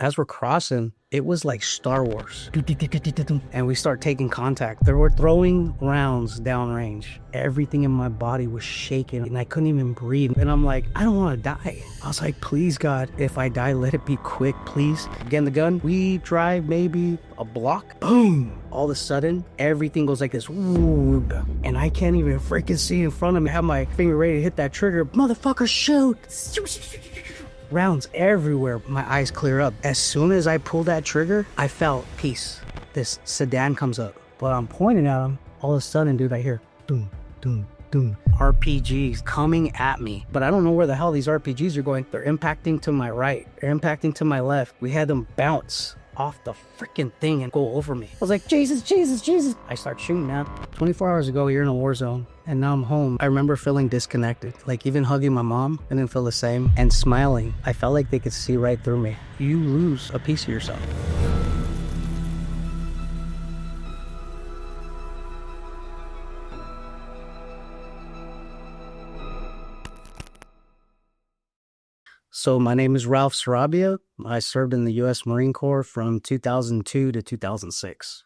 As we're crossing, it was like Star Wars. And we start taking contact. They were throwing rounds downrange. Everything in my body was shaking and I couldn't even breathe. And I'm like, I don't want to die. I was like, please, God, if I die, let it be quick, please. Again, the gun, we drive maybe a block. Boom. All of a sudden, everything goes like this. And I can't even freaking see in front of me. I have my finger ready to hit that trigger. Motherfucker, shoot. Rounds everywhere. My eyes clear up. As soon as I pulled that trigger, I felt peace. This sedan comes up. But I'm pointing at him. All of a sudden, dude, I hear doom, doom, doom. RPGs coming at me. But I don't know where the hell these RPGs are going. They're impacting to my right. They're impacting to my left. We had them bounce off the freaking thing and go over me. I was like, Jesus, Jesus, Jesus. I start shooting now. 24 hours ago, you're in a war zone. And now I'm home. I remember feeling disconnected. Like even hugging my mom, I didn't feel the same. And smiling. I felt like they could see right through me. You lose a piece of yourself. So my name is Ralph Sarabia. I served in the U.S. Marine Corps from 2002 to 2006.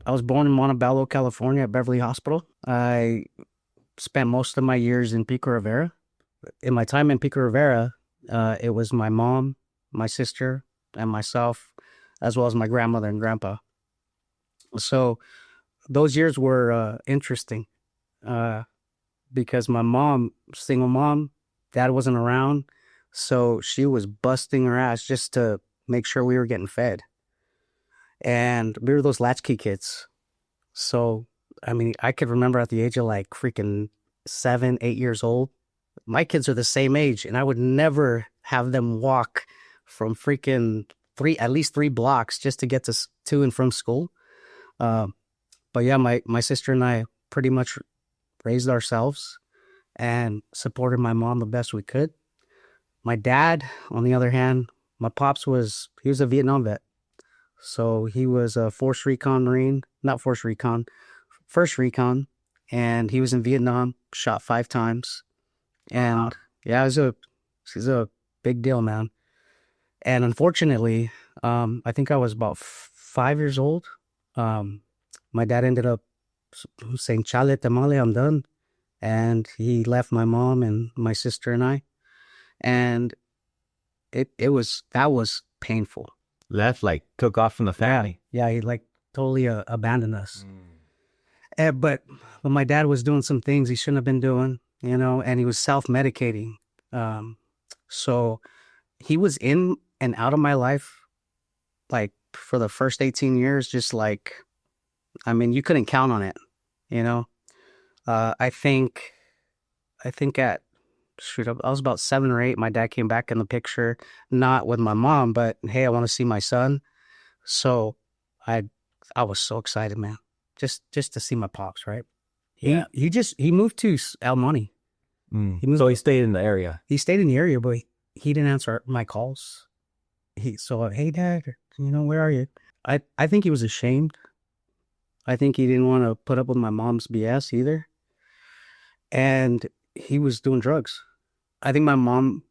I was born in Montebello, California at Beverly Hospital. I spent most of my years in Pico Rivera. In my time in Pico Rivera, it was my mom, my sister, and myself, as well as my grandmother and grandpa. So those years were interesting because my mom, single mom, dad wasn't around. So she was busting her ass just to make sure we were getting fed. And we were those latchkey kids. So, I mean, I could remember at the age of like freaking 7, 8 years old, my kids are the same age and I would never have them walk from freaking at least 3 blocks just to get to and from school. But yeah, my sister and I pretty much raised ourselves and supported my mom the best we could. My dad, on the other hand, my pops he was a Vietnam vet. So he was a First Recon, and he was in Vietnam, shot 5 times. And yeah, it was a big deal, man. And unfortunately, I think I was about 5 years old. My dad ended up saying, "Chale tamale, I'm done." And he left my mom and my sister and I. And that was painful. Left, like took off from the family. Yeah, he like totally abandoned us. But my dad was doing some things he shouldn't have been doing, and he was self-medicating. So he was in and out of my life, like for the first 18 years, just like, I mean, you couldn't count on it, I think I was about 7 or 8. My dad came back in the picture, not with my mom, but hey, I want to see my son. So I was so excited, man, just to see my pops, right? He moved to El Monte. So he stayed in the area. He stayed in the area, but he didn't answer my calls. Hey, Dad, where are you? I think he was ashamed. I think he didn't want to put up with my mom's BS either. And he was doing drugs. I think my mom,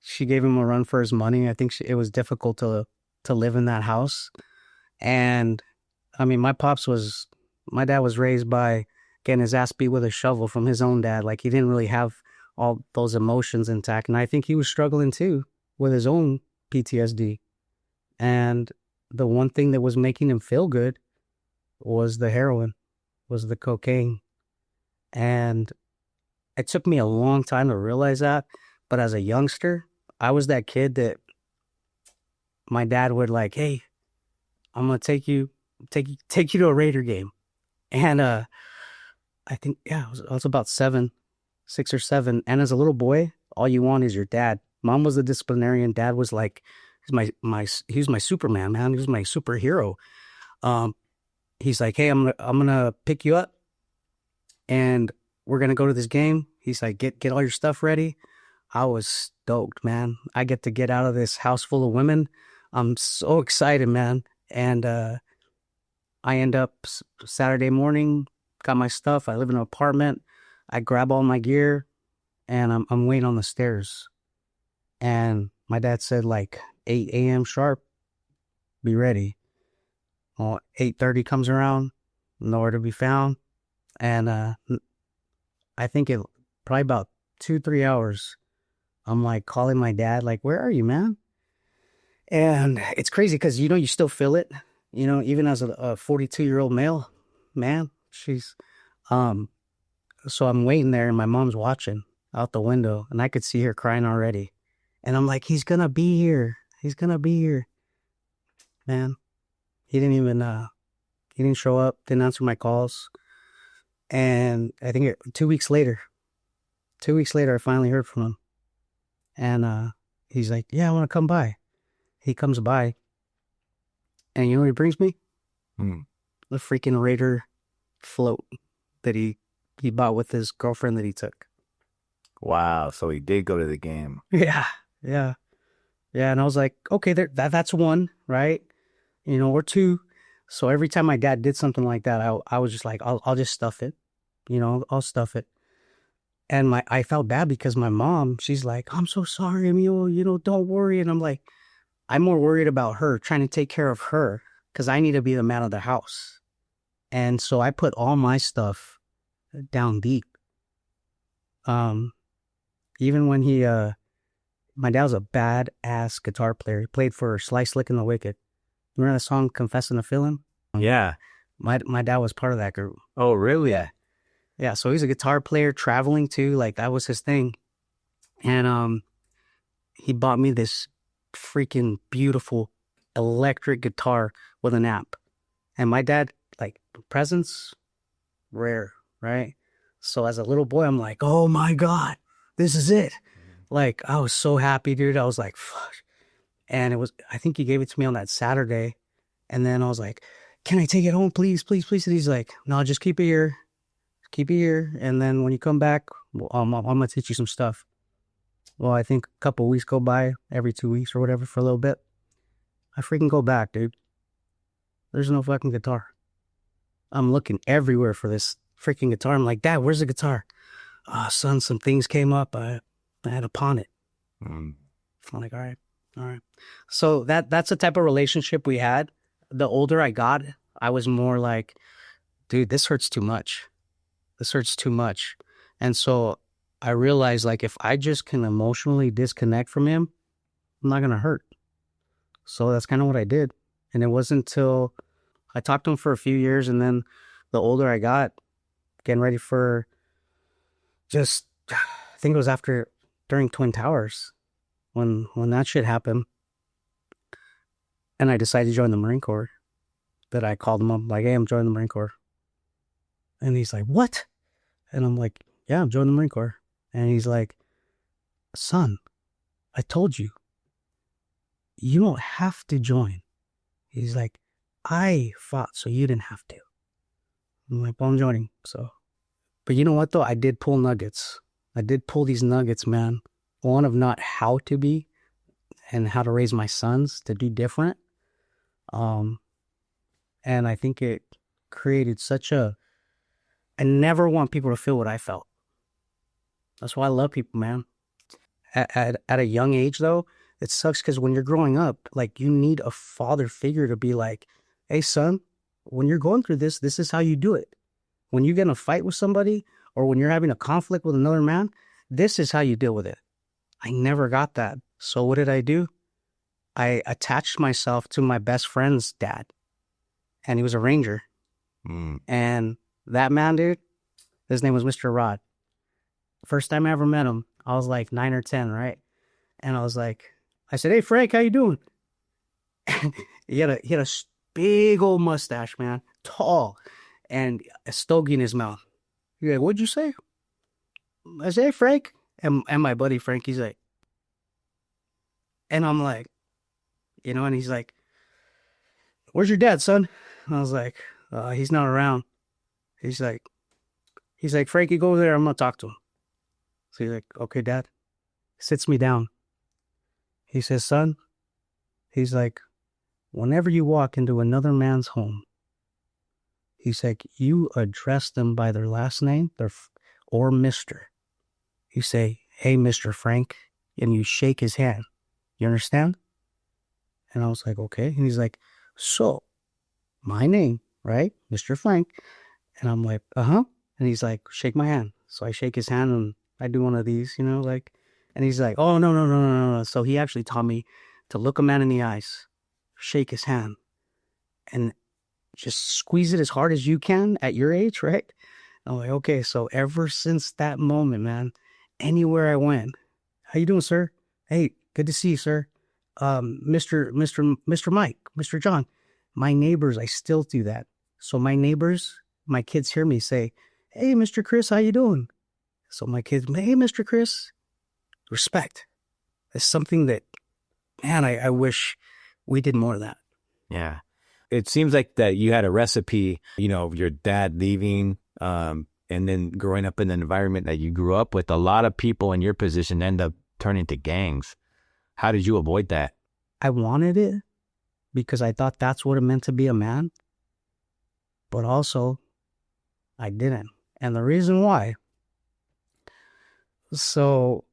she gave him a run for his money. I think it was difficult to live in that house. And I mean, my dad was raised by getting his ass beat with a shovel from his own dad. Like he didn't really have all those emotions intact. And I think he was struggling too with his own PTSD. And the one thing that was making him feel good was the heroin, was the cocaine. And it took me a long time to realize that. But as a youngster, I was that kid that my dad would like, hey, I'm going to take you to a Raider game. And I think, I was about 6 or 7. And as a little boy, all you want is your dad. Mom was the disciplinarian. Dad was like, he was my Superman, man. He was my superhero. He's like, hey, I'm gonna pick you up and we're gonna go to this game. He's like, get all your stuff ready. I was stoked, man. I get to get out of this house full of women. I'm so excited, man. And I end up Saturday morning got my stuff. I live in an apartment. I grab all my gear, and I'm waiting on the stairs. And my dad said like 8 a.m. sharp, be ready. Well, 8:30 comes around, nowhere to be found. And I think it probably about 2-3 hours. I'm like calling my dad, like, where are you, man? And it's crazy because, you still feel it, even as a 42-year-old male man. Um, so I'm waiting there and my mom's watching out the window and I could see her crying already. And I'm like, he's gonna be here. He's gonna be here. Man, he didn't show up, didn't answer my calls. And I think 2 weeks later, I finally heard from him. And he's like, yeah, I want to come by. He comes by. And you know what he brings me? The freaking Raider float that he bought with his girlfriend that he took. Wow. So he did go to the game. Yeah. And I was like, okay, that's one, right? Or two. So every time my dad did something like that, I was just like, I'll just stuff it. I'll stuff it. And I felt bad because my mom, she's like, I'm so sorry, Emil, don't worry. And I'm like, I'm more worried about her, trying to take care of her, because I need to be the man of the house. And so I put all my stuff down deep. Even when my dad was a badass guitar player. He played for Sly Slick and the Wicked. Remember that song, Confessing to Feeling? Yeah. My dad was part of that group. Oh, really? Yeah, so he's a guitar player, traveling too. Like, that was his thing. And he bought me this freaking beautiful electric guitar with an amp. And my dad, like, presents, rare, right? So as a little boy, I'm like, oh my God, this is it. Like, I was so happy, dude. I was like, fuck. And I think he gave it to me on that Saturday. And then I was like, can I take it home, please, please, please? And he's like, no, just keep it here. Keep it here. And then when you come back, I'm going to teach you some stuff. Well, I think a couple weeks go by, every 2 weeks or whatever, for a little bit. I freaking go back, dude. There's no fucking guitar. I'm looking everywhere for this freaking guitar. I'm like, Dad, where's the guitar? Son, some things came up. I had to pawn it. I'm like, all right. So that's the type of relationship we had. The older I got, I was more like, dude, this hurts too much. And so I realized, like, if I just can emotionally disconnect from him, I'm not going to hurt. So that's kind of what I did. And it wasn't until I talked to him for a few years, and then the older I got, getting ready for I think it was during Twin Towers, when that shit happened, and I decided to join the Marine Corps, that I called him up, like, hey, I'm joining the Marine Corps. And he's like, what? And I'm like, yeah, I'm joining the Marine Corps. And he's like, son, I told you, you don't have to join. He's like, I fought so you didn't have to. I'm like, well, I'm joining. So, but you know what though? I did pull nuggets. I did pull these nuggets, man. One of not how to be and how to raise my sons to do different. And I think it created I never want people to feel what I felt. That's why I love people, man. At a young age, though, it sucks because when you're growing up, like, you need a father figure to be like, hey, son, when you're going through this is how you do it. When you get in a fight with somebody or when you're having a conflict with another man, this is how you deal with it. I never got that. So what did I do? I attached myself to my best friend's dad, and he was a Ranger. And that man, dude, his name was Mr. Rod. First time I ever met him, I was like 9 or 10, right? And I said, hey, Frank, how you doing? he had a big old mustache, man, tall, and a stogie in his mouth. He's like, what'd you say? I said, hey, Frank. And my buddy Frank, he's like, and I'm like, and he's like, where's your dad, son? And I was like, he's not around. He's like, Frankie, go over there. I'm going to talk to him. So he's like, okay, Dad. Sits me down. He says, son, he's like, whenever you walk into another man's home, He's like, you address them by their last name, or Mr. You say, hey, Mr. Frank, and you shake his hand. You understand? And I was like, okay. And he's like, so, my name, right? Mr. Frank. And I'm like, uh-huh. And he's like, shake my hand. So I shake his hand and I do one of these, like, and he's like, oh, no, no, no, no, no. So he actually taught me to look a man in the eyes, shake his hand, and just squeeze it as hard as you can at your age, right? I'm like, okay. So ever since that moment, man, anywhere I went, how you doing, sir? Hey, good to see you, sir. Mr. Mike, Mr. John, my neighbors, I still do that. So my neighbors, my kids hear me say, hey, Mr. Chris, how you doing? So my kids, hey, Mr. Chris, respect. It's something that, man, I wish we did more of that. Yeah. It seems like that you had a recipe, your dad leaving, and then growing up in an environment that you grew up with. A lot of people in your position end up turning to gangs. How did you avoid that? I wanted it because I thought that's what it meant to be a man. But also, I didn't. And the reason why. So,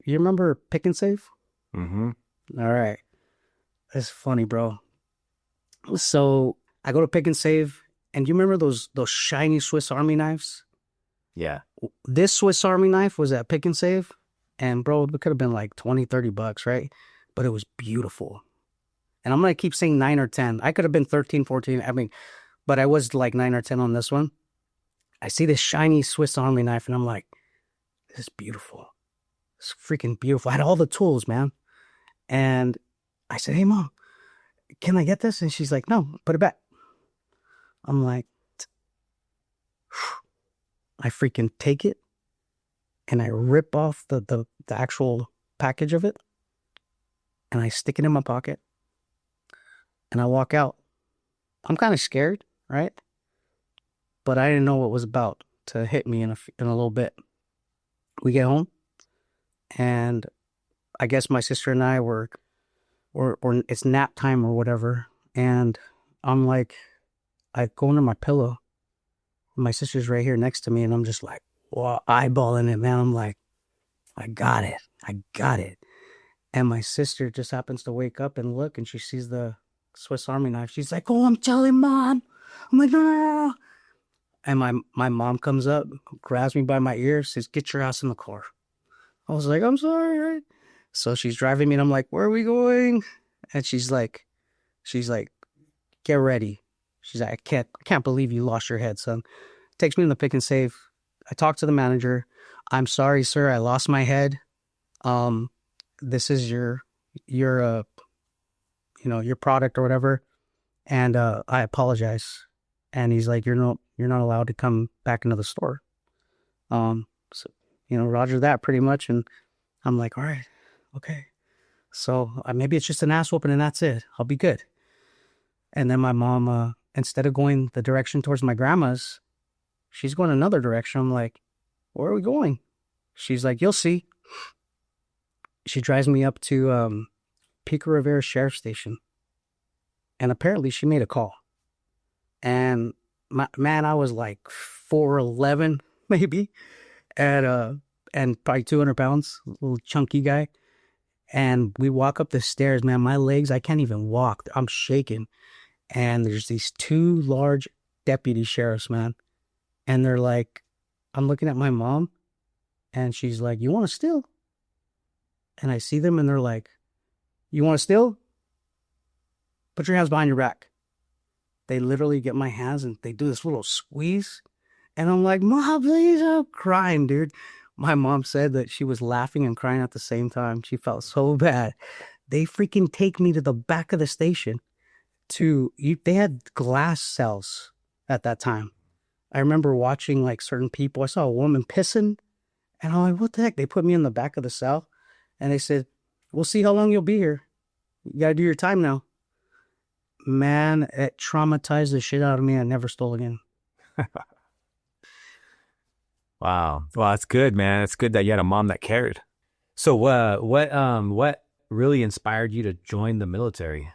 you remember Pick and Save? Mm-hmm. All right. It's funny, bro. So, I go to Pick and Save. And you remember those shiny Swiss Army knives? Yeah. This Swiss Army knife was at Pick and Save. And bro, it could have been like $20-$30, right? But it was beautiful. And I'm going to keep saying 9 or 10. I could have been 13, 14. I mean, but I was like 9 or 10 on this one. I see this shiny Swiss Army knife and I'm like, this is beautiful. It's freaking beautiful. I had all the tools, man. And I said, hey, Mom, can I get this? And she's like, no, put it back. I'm like, I freaking take it. And I rip off the actual package of it. And I stick it in my pocket. And I walk out. I'm kind of scared, right? But I didn't know what was about to hit me in a little bit. We get home. And I guess my sister and I were it's nap time or whatever. And I'm like, I go under my pillow. My sister's right here next to me. And I'm just like, well, eyeballing it, man. I'm like, I got it. I got it. And my sister just happens to wake up and look, and she sees the Swiss Army knife. She's like, oh, I'm telling Mom. I'm like, no. And my mom comes up, grabs me by my ear, says, get your ass in the car. I was like, I'm sorry, right? So she's driving me, and I'm like, where are we going? And she's like, get ready. She's like, I can't believe you lost your head, son. Takes me in the Pick and Save. I talk to the manager. I'm sorry, sir. I lost my head. This is your product or whatever. And, I apologize. And he's like, you're not allowed to come back into the store. So, Roger that pretty much. And I'm like, all right, okay. So maybe it's just an ass whooping and that's it. I'll be good. And then my mom, instead of going the direction towards my grandma's, she's going another direction. I'm like, where are we going? She's like, you'll see. She drives me up to Pico Rivera Sheriff Station. And apparently she made a call. And man, I was like 4'11", maybe, and probably 200 pounds, little chunky guy. And we walk up the stairs, man. My legs, I can't even walk. I'm shaking. And there's these two large deputy sheriffs, man. And they're like, I'm looking at my mom, and she's like, you want to steal? And I see them, and they're like, you want to steal? Put your hands behind your back. They literally get my hands, and they do this little squeeze. And I'm like, Mom, please, I'm crying, dude. My mom said that she was laughing and crying at the same time. She felt so bad. They freaking take me to the back of the station. They had glass cells at that time. I remember watching like certain people. I saw a woman pissing, and I'm like, what the heck? They put me in the back of the cell, and they said, we'll see how long you'll be here. You got to do your time now. Man, it traumatized the shit out of me. I never stole again. Wow. Well, that's good, man. It's good that you had a mom that cared. So what really inspired you to join the military?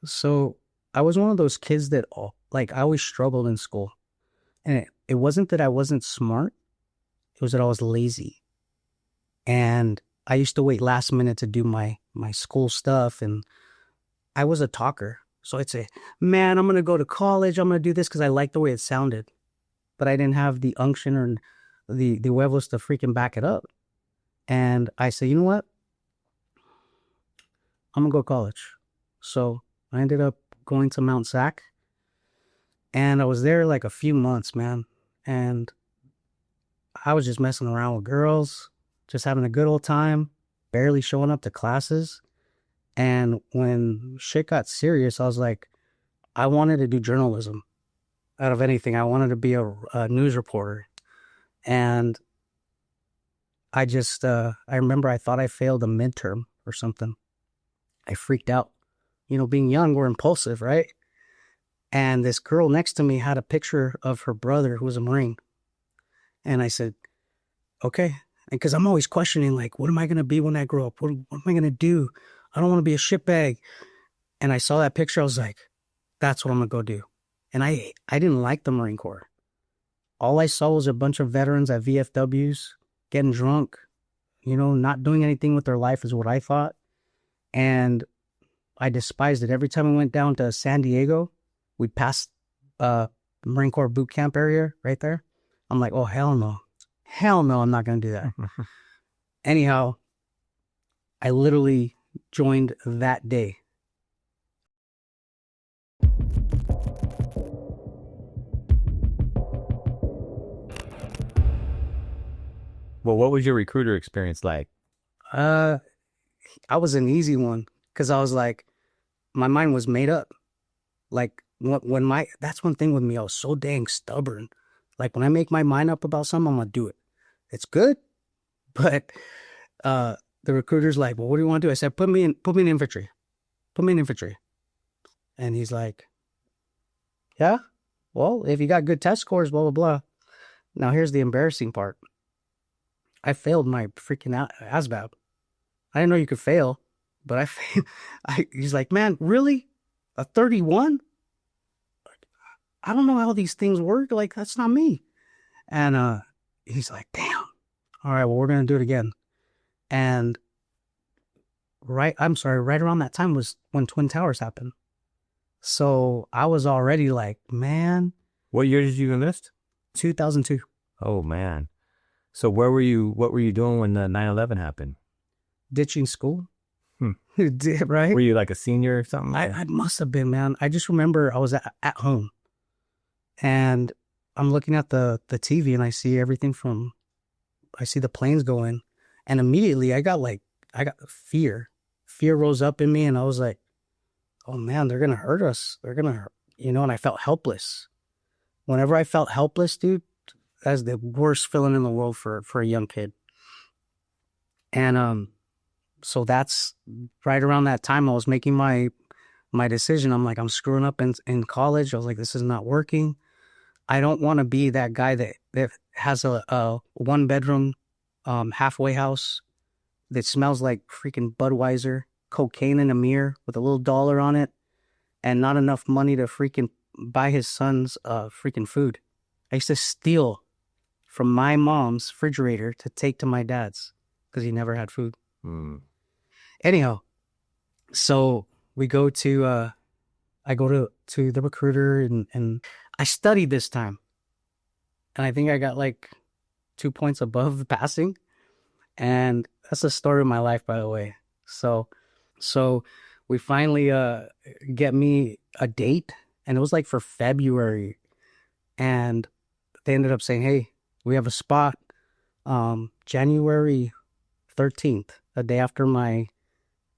So I was one of those kids that like I always struggled in school. And it wasn't that I wasn't smart. It was that I was lazy. And I used to wait last minute to do my school stuff. And I was a talker. So I'd say, man, I'm going to go to college. I'm going to do this because I liked the way it sounded. But I didn't have the unction or the huevos to freaking back it up. And I said, you know what? I'm going to go to college. So I ended up going to Mount Sac. And I was there like a few months, man. And I was just messing around with girls, just having a good old time, barely showing up to classes. And when shit got serious, I was like, I wanted to do journalism out of anything. I wanted to be a news reporter. And I just, I remember I thought I failed a midterm or something. I freaked out. You know, being young, we're impulsive, right? And this girl next to me had a picture of her brother who was a Marine. And I said, okay. Because I'm always questioning, like, what am I going to be when I grow up? What am I going to do? I don't want to be a shitbag. And I saw that picture. I was like, that's what I'm going to go do. And I didn't like the Marine Corps. All I saw was a bunch of veterans at VFWs getting drunk, you know, not doing anything with their life is what I thought. And I despised it. Every time we went down to San Diego, we passed Marine Corps boot camp area right there. I'm like, oh, hell no. Hell no, I'm not going to do that. Anyhow, I literally joined that day. Well, what was your recruiter experience like? I was an easy one because I was like, my mind was made up. Like that's one thing with me. I was so dang stubborn. Like when I make my mind up about something, I'm going to do it. It's good. But the recruiter's like, well, what do you want to do? I said, put me in infantry. Put me in infantry. And he's like, yeah, well, if you got good test scores, blah, blah, blah. Now here's the embarrassing part. I failed my freaking ASVAB. I didn't know you could fail, but I failed. He's like, man, really? A 31? I don't know how these things work. Like, that's not me. And he's like, damn. All right, well, we're going to do it again. And right around that time was when Twin Towers happened. So I was already like, man. What year did you enlist? 2002. Oh, man. So what were you doing when the 9/11 happened? Ditching school. Right? Were you like a senior or something? I must have been, man. I just remember I was at home. And I'm looking at the TV and I see I see the planes going. And immediately I got fear. Fear rose up in me and I was like, oh man, they're going to hurt us. They're going to, and I felt helpless. Whenever I felt helpless, dude, that's the worst feeling in the world for a young kid. And so that's right around that time I was making my decision. I'm like, I'm screwing up in college. I was like, this is not working. I don't want to be that guy that has a one bedroom halfway house that smells like freaking Budweiser, cocaine in a mirror with a little dollar on it, and not enough money to freaking buy his son's freaking food. I used to steal from my mom's refrigerator to take to my dad's because he never had food. Anyhow, so we go to I go to the recruiter and I studied this time. And I think I got like 2 points above the passing. And that's the story of my life, by the way. So we finally get me a date. And it was like for February. And they ended up saying, hey, we have a spot January 13th, a day after my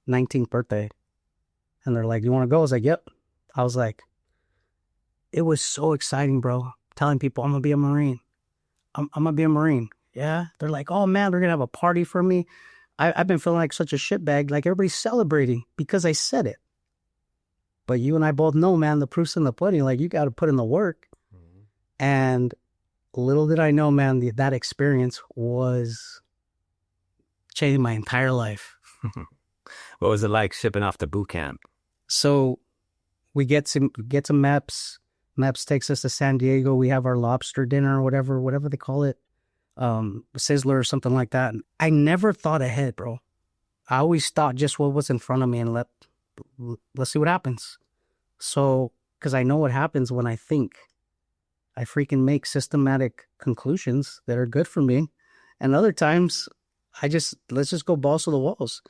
19th birthday. And they're like, you want to go? I was like, yep. I was like, it was so exciting, bro. Telling people I'm going to be a Marine. I'm going to be a Marine. Yeah. They're like, oh man, they're going to have a party for me. I've been feeling like such a shitbag. Like everybody's celebrating because I said it. But you and I both know, man, the proof's in the pudding. Like you got to put in the work. Mm-hmm. And little did I know, man, that experience was changing my entire life. What was it like shipping off to boot camp? So we get to MEPS. Maps takes us to San Diego. We have our lobster dinner or whatever they call it. Sizzler or something like that. I never thought ahead, bro. I always thought just what was in front of me and let's see what happens. So, because I know what happens when I think. I freaking make systematic conclusions that are good for me. And other times, let's just go balls to the walls.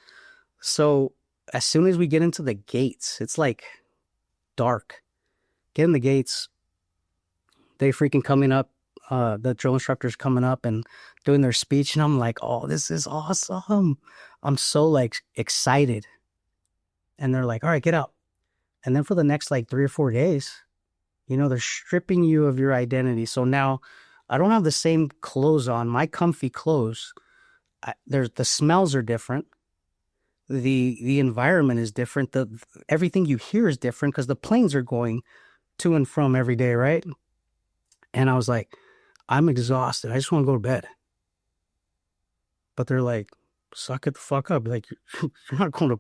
So, as soon as we get into the gates, it's like dark. Get in the gates. They freaking coming up. The drill instructor's coming up and doing their speech. And I'm like, oh, this is awesome. I'm so like excited. And they're like, all right, get out. And then for the next like 3 or 4 days, they're stripping you of your identity. So now I don't have the same clothes on, my comfy clothes. The smells are different. The environment is different. Everything you hear is different because the planes are going to and from every day, right? And I was like, I'm exhausted. I just want to go to bed. But they're like, suck it the fuck up. Like, what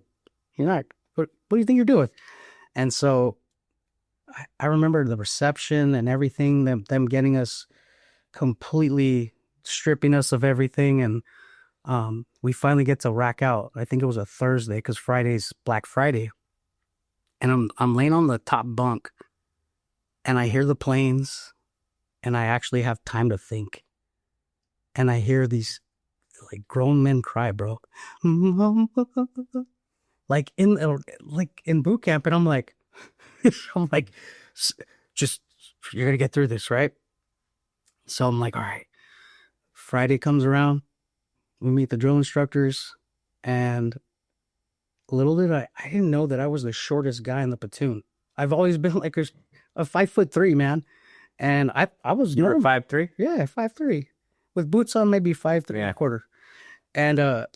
do you think you're doing? And so I remember the reception and everything, them getting us completely stripping us of everything. And we finally get to rack out. I think it was a Thursday because Friday's Black Friday. And I'm laying on the top bunk and I hear the planes and I actually have time to think. And I hear these like grown men cry, bro. like in boot camp. And I'm like, just, you're going to get through this, right? So I'm like, all right. Friday comes around. We meet the drill instructors. And little did I didn't know that I was the shortest guy in the platoon. I've always been like a 5'3", man. And I was... You were 5'3"? Yeah, 5'3". With boots on, maybe 5'3" and a quarter. And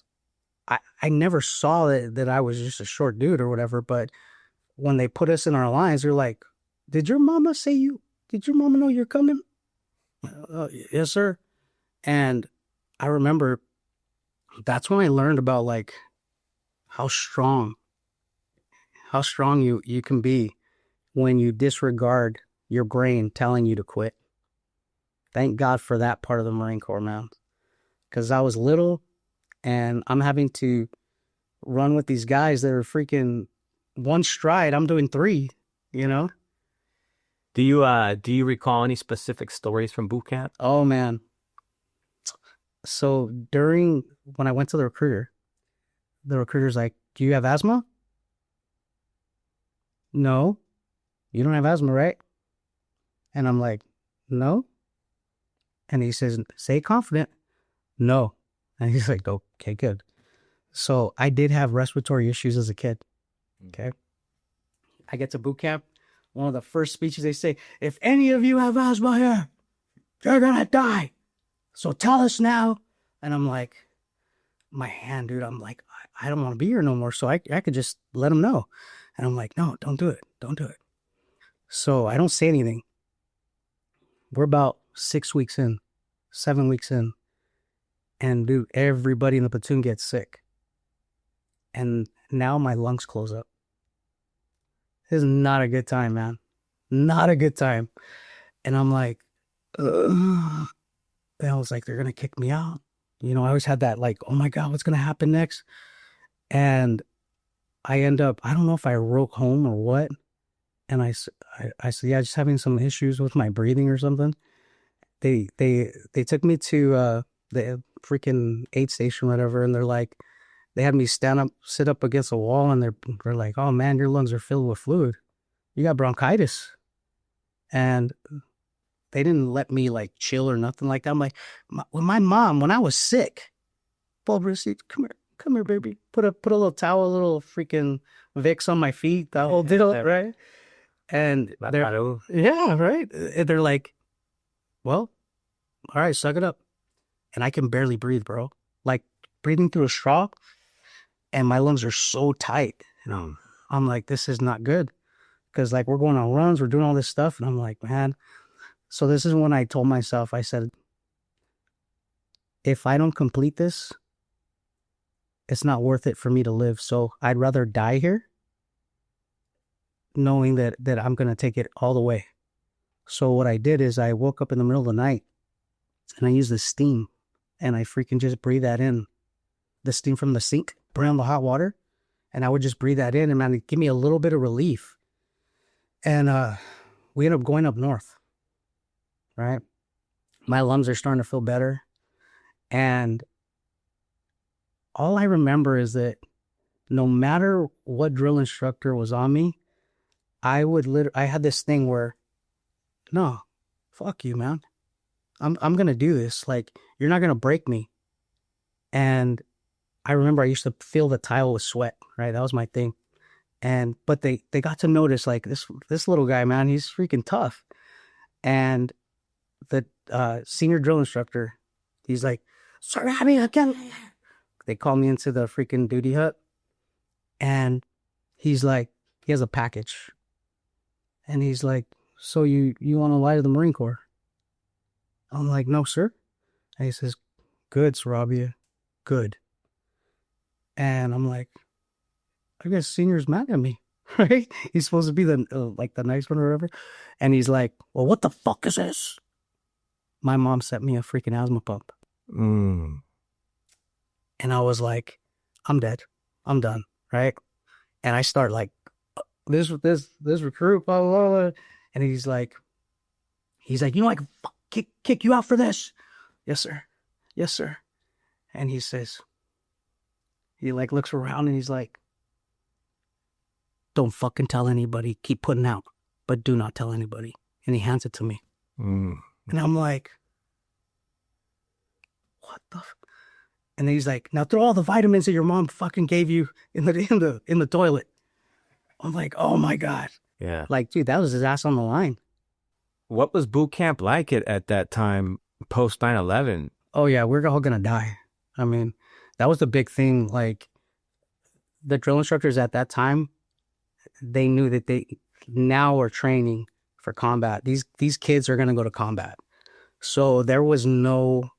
I never saw that I was just a short dude or whatever, but when they put us in our lines, they're like, did your mama know you're coming? Yes, sir. And I remember that's when I learned about like how strong you can be when you disregard your brain telling you to quit. Thank God for that part of the Marine Corps, man. Because I was little and I'm having to run with these guys that are freaking one stride. I'm doing 3, Do you recall any specific stories from boot camp? Oh, man. So when I went to the recruiter's like, do you have asthma? No. You don't have asthma, right? And I'm like, no. And he says, say confident. No. And he's like, okay, good. So I did have respiratory issues as a kid. Okay. I get to boot camp. One of the first speeches they say, if any of you have asthma here, you're going to die. So tell us now. And I'm like, my hand, dude, I'm like, I don't want to be here no more. So I could just let them know. And I'm like, no, don't do it. Don't do it. So I don't say anything. We're about 6 weeks in, 7 weeks in. And dude, everybody in the platoon gets sick. And now my lungs close up. This is not a good time, man. Not a good time. And I'm like, ugh. And I was like, they're going to kick me out. I always had that like, oh my God, what's going to happen next? And I end up, I don't know if I wrote home or what. And I said, yeah, just having some issues with my breathing or something. They took me to the freaking aid station, whatever. And they're like, they had me sit up against a wall. And they're like, oh man, your lungs are filled with fluid. You got bronchitis. And they didn't let me like chill or nothing like that. I'm like, my mom, when I was sick, Bulbrucey, come here, baby. Put a little towel, a little freaking Vicks on my feet, that whole deal, right? And yeah, right. And they're like, well, all right, suck it up. And I can barely breathe, bro. Like breathing through a straw, and my lungs are so tight. I'm like, this is not good. Because like we're going on runs, we're doing all this stuff, and I'm like, man. So this is when I told myself, I said, if I don't complete this, it's not worth it for me to live. So I'd rather die here knowing that I'm going to take it all the way. So what I did is I woke up in the middle of the night and I used the steam and I freaking just breathe that in. The steam from the sink, bring on the hot water, and I would just breathe that in, and man, it'd give me a little bit of relief. And we ended up going up north, right? My lungs are starting to feel better. And all I remember is that no matter what drill instructor was on me, I had this thing where, no, fuck you, man. I'm going to do this. Like, you're not going to break me. And I remember I used to fill the tile with sweat, right? That was my thing. But they got to notice, like, this little guy, man, he's freaking tough. And the senior drill instructor, he's like, Sarabia again. They call me into the freaking duty hut. And he's like, he has a package. And he's like, so you want to lie to the Marine Corps? I'm like, no, sir. And he says, good, Sarabia, good. And I'm like, I guess senior's mad at me, right? He's supposed to be the nice one or whatever. And he's like, well, what the fuck is this? My mom sent me a freaking asthma pump. Mm. And I was like, I'm dead. I'm done, right? And I start like, this recruit, blah, blah, blah. And he's like, you know, I can kick you out for this. Yes, sir. Yes, sir. And he says, he like looks around and he's like, don't fucking tell anybody. Keep putting out, but do not tell anybody. And he hands it to me. Mm. And I'm like, what the? And then he's like, now throw all the vitamins that your mom fucking gave you in the toilet. I'm like, oh my God. Yeah. Like, dude, that was his ass on the line. What was boot camp like at that time, post 9/11? Oh yeah, we're all gonna die. I mean, that was the big thing. Like, the drill instructors at that time, they knew that they now are training for combat. These kids are gonna go to combat. So there was no,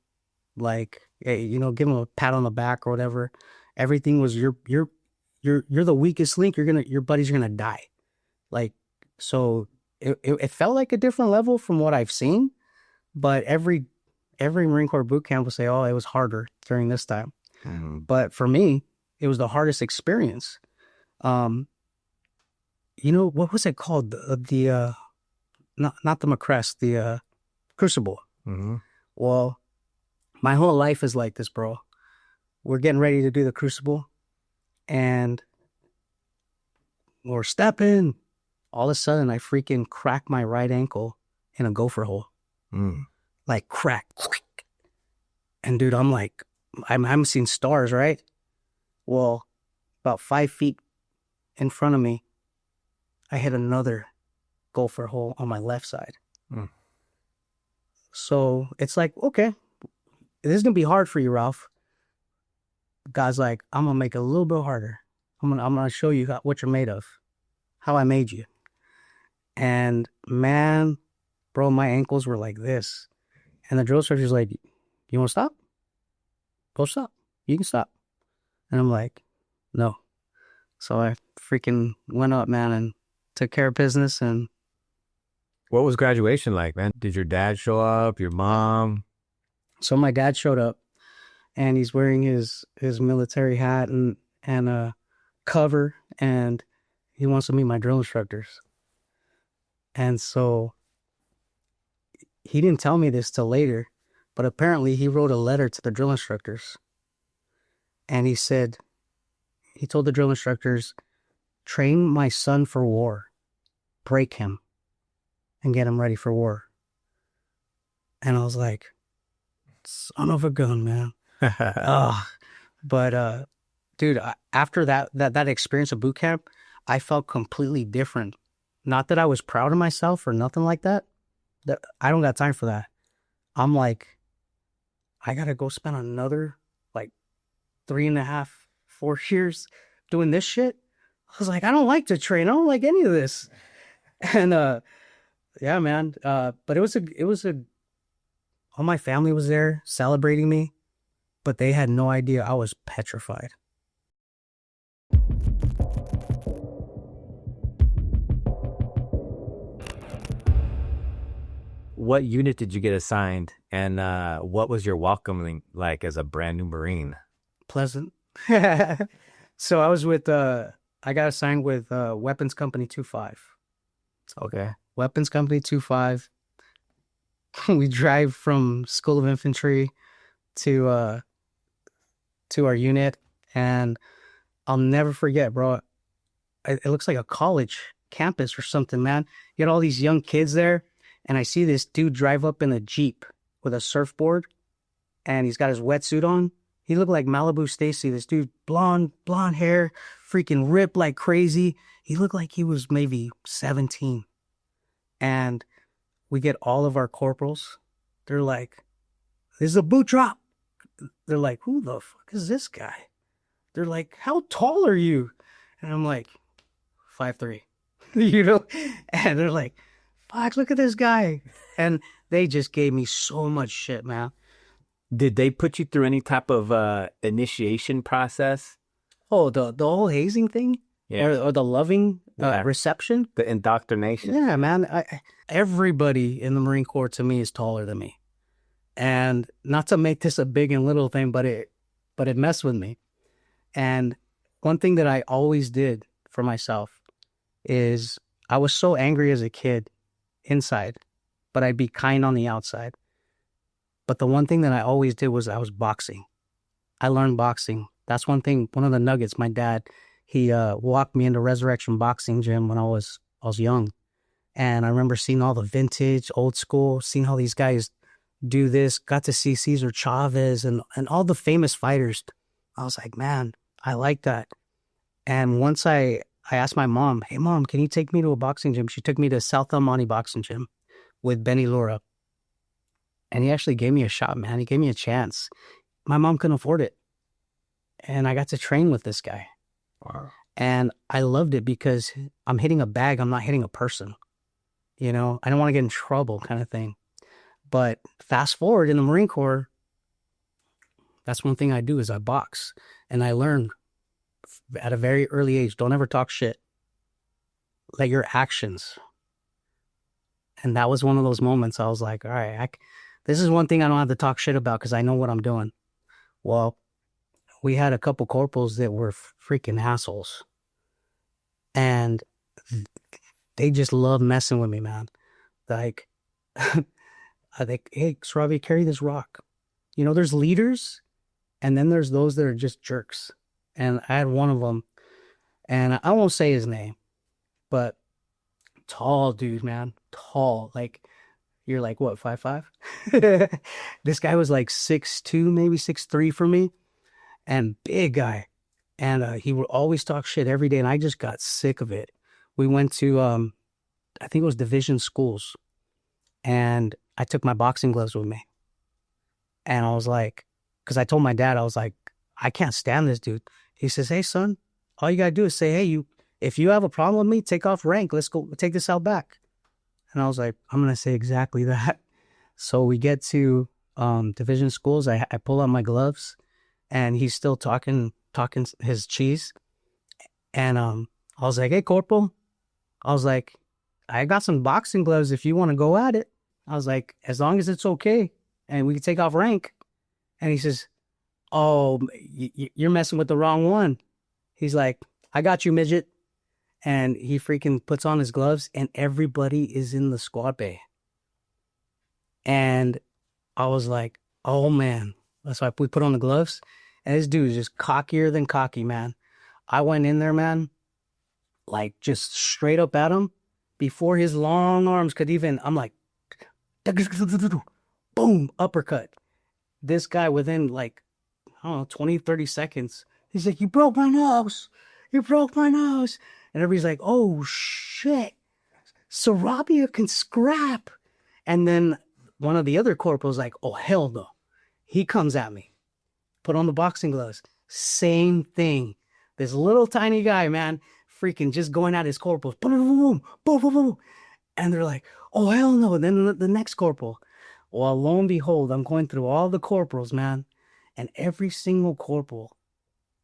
like, hey, you know, give them a pat on the back or whatever. Everything was you're the weakest link. Your buddies are gonna die. Like, so it felt like a different level from what I've seen, but every Marine Corps boot camp will say, oh, it was harder during this time. Mm-hmm. But for me, it was the hardest experience. You know, what was it called? Not the McCrest, the Crucible. Mm-hmm. Well, my whole life is like this, bro. We're getting ready to do the Crucible, and we're stepping. All of a sudden, I freaking crack my right ankle in a gopher hole. Mm. Like, crack. And dude, I'm like, I'm seeing stars, right? Well, about 5 feet in front of me, I hit another gopher hole on my left side. Mm. So it's like, okay, this is gonna be hard for you, Ralph. God's like, I'm gonna make it a little bit harder. I'm gonna show you what you're made of, how I made you. And man, bro, my ankles were like this. And the drill instructor's like, you want to stop? Go stop. You can stop. And I'm like, no. So I freaking went up, man, and took care of business. And what was graduation like, man? Did your dad show up? Your mom? So my dad showed up, and he's wearing his military hat and a cover, and he wants to meet my drill instructors. And so he didn't tell me this till later, but apparently he wrote a letter to the drill instructors. And he told the drill instructors, train my son for war, break him, and get him ready for war. And I was like, son of a gun, man. But dude, after that experience of boot camp, I felt completely different. Not that I was proud of myself or nothing like that. I don't got time for that. I'm like, I gotta go spend another like 3.5, 4 years doing this shit. I was like, I don't like to train. I don't like any of this. And yeah, man. But it was all my family was there celebrating me, but they had no idea I was petrified. what unit did you get assigned, and what was your welcoming like as a brand new Marine? Pleasant. So I got assigned with Weapons Company 25. Okay. Weapons Company 25. We drive from School of Infantry to our unit, and I'll never forget, bro. It looks like a college campus or something, man. You got all these young kids there, and I see this dude drive up in a Jeep with a surfboard, and he's got his wetsuit on. He looked like Malibu Stacy. This dude, blonde hair, freaking ripped like crazy. He looked like he was maybe 17. And we get all of our corporals. They're like, "This is a boot drop." They're like, "Who the fuck is this guy?" They're like, "How tall are you?" And I'm like, 5'3", you know? And they're like, "Fuck, look at this guy." And they just gave me so much shit, man. Did they put you through any type of initiation process? Oh, the whole hazing thing? Yeah. Or the loving Yeah. reception? The indoctrination? Yeah, man. Everybody in the Marine Corps to me is taller than me. And not to make this a big and little thing, but it messed with me. And one thing that I always did for myself is I was so angry as a kid inside, but I'd be kind on the outside. But the one thing that I always did was I was boxing. I learned boxing. That's one thing, one of the nuggets. My dad, he walked me into Resurrection Boxing Gym when I was young. And I remember seeing all the vintage, old school, seeing how these guys do this, got to see Cesar Chavez and all the famous fighters. I was like, man, I like that. And once I asked my mom, "Hey, Mom, can you take me to a boxing gym?" She took me to South El Monte Boxing Gym with Benny Lura. And he actually gave me a shot, man. He gave me a chance. My mom couldn't afford it. And I got to train with this guy. Wow. And I loved it because I'm hitting a bag. I'm not hitting a person. You know, I don't want to get in trouble kind of thing. But fast forward in the Marine Corps, that's one thing I do is I box. And I learned at a very early age, don't ever talk shit. Let your actions. And that was one of those moments I was like, all right, this is one thing I don't have to talk shit about because I know what I'm doing. Well, we had a couple corporals that were freaking assholes. And they just love messing with me, man. Like, I think, "Hey, Sarabia, carry this rock." You know, there's leaders, and then there's those that are just jerks. And I had one of them, and I won't say his name, but tall dude, man. Tall. Like, you're like, what, 5'5"? This guy was like 6'2", maybe 6'3" for me, and big guy. And he would always talk shit every day, and I just got sick of it. We went to, I think it was division schools, and I took my boxing gloves with me. And I was like, because I told my dad, I was like, I can't stand this dude. He says, "Hey, son, all you got to do is say, hey, if you have a problem with me, take off rank. Let's go take this out back." And I was like, I'm going to say exactly that. So we get to division schools. I pull out my gloves, and he's still talking his cheese. And I was like, "Hey, Corporal," I was like, "I got some boxing gloves if you want to go at it." I was like, "As long as it's okay and we can take off rank." And he says, "Oh, you're messing with the wrong one." He's like, "I got you, midget." And he freaking puts on his gloves, and everybody is in the squad bay. And I was like, oh, man. That's why we put on the gloves. And this dude is just cockier than cocky, man. I went in there, man, like just straight up at him before his long arms could even, I'm like, boom, uppercut. This guy within like, I don't know, 20, 30 seconds, he's like, "You broke my nose. You broke my nose." And everybody's like, "Oh, shit. Sarabia can scrap." And then one of the other corporals like, "Oh, hell no." He comes at me. Put on the boxing gloves. Same thing. This little tiny guy, man, freaking just going at his corporals. Boom, boom, boom, boom, boom, boom. And they're like, "Oh, hell no." And then the next corporal. Well, lo and behold, I'm going through all the corporals, man. And every single corporal,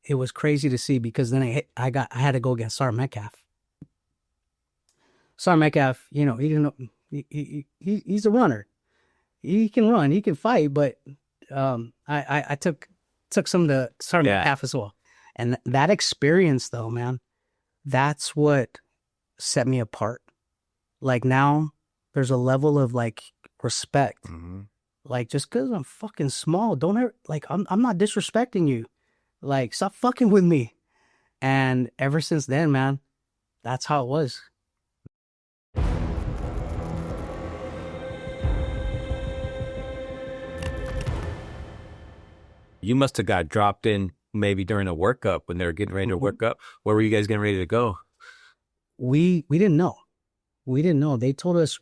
it was crazy to see because then I had to go against Sergeant Metcalf. Sergeant Metcalf, you know, he didn't know, He's a runner. He can run, he can fight, but I took some to start my path as well. And that experience though, man, that's what set me apart. Like now there's a level of like respect. Mm-hmm. Like just because I'm fucking small, don't ever like I'm not disrespecting you. Like stop fucking with me. And ever since then, man, that's how it was. You must have got dropped in maybe during a workup when they were getting ready to work up. Where were you guys getting ready to go? We didn't know. We didn't know. They told us,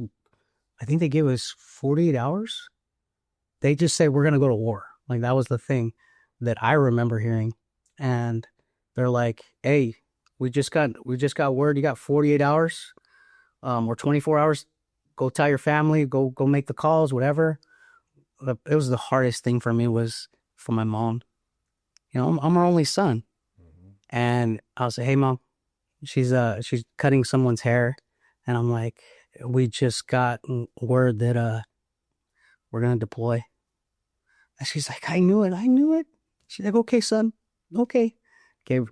I think they gave us 48 hours. They just said, we're going to go to war. Like that was the thing that I remember hearing. And they're like, hey, we just got word. You got 48 hours, or 24 hours. Go tell your family, go make the calls, whatever. It was the hardest thing for me was for my mom. You know, I'm her only son. Mm-hmm. And I'll say, hey mom, she's cutting someone's hair. And I'm like, we just got word that we're gonna deploy. And she's like, I knew it. She's like, okay, son, okay. Gave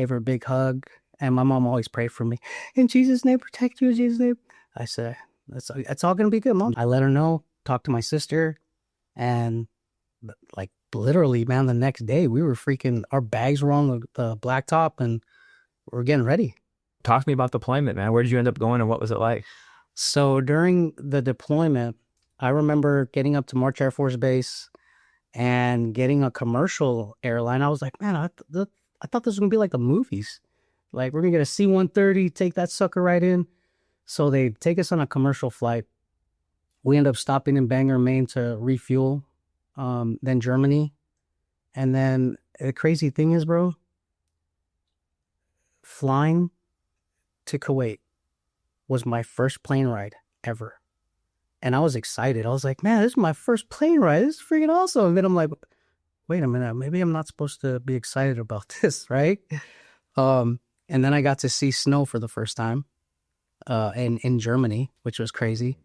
her a big hug. And my mom always prayed for me. In Jesus' name, protect you in Jesus' name. I said, that's all gonna be good, mom. I let her know, talked to my sister, and like literally, man, the next day we were freaking, our bags were on the blacktop and we were getting ready. Talk to me about deployment, man. Where did you end up going and what was it like? So during the deployment, I remember getting up to March Air Force Base and getting a commercial airline. I was like, man, I thought this was going to be like the movies. Like we're going to get a C-130, take that sucker right in. So they take us on a commercial flight. We end up stopping in Bangor, Maine to refuel, then Germany. And then the crazy thing is, bro, flying to Kuwait was my first plane ride ever. And I was excited. I was like, man, this is my first plane ride. This is freaking awesome. And then I'm like, wait a minute, maybe I'm not supposed to be excited about this, right? And then I got to see snow for the first time in Germany, which was crazy.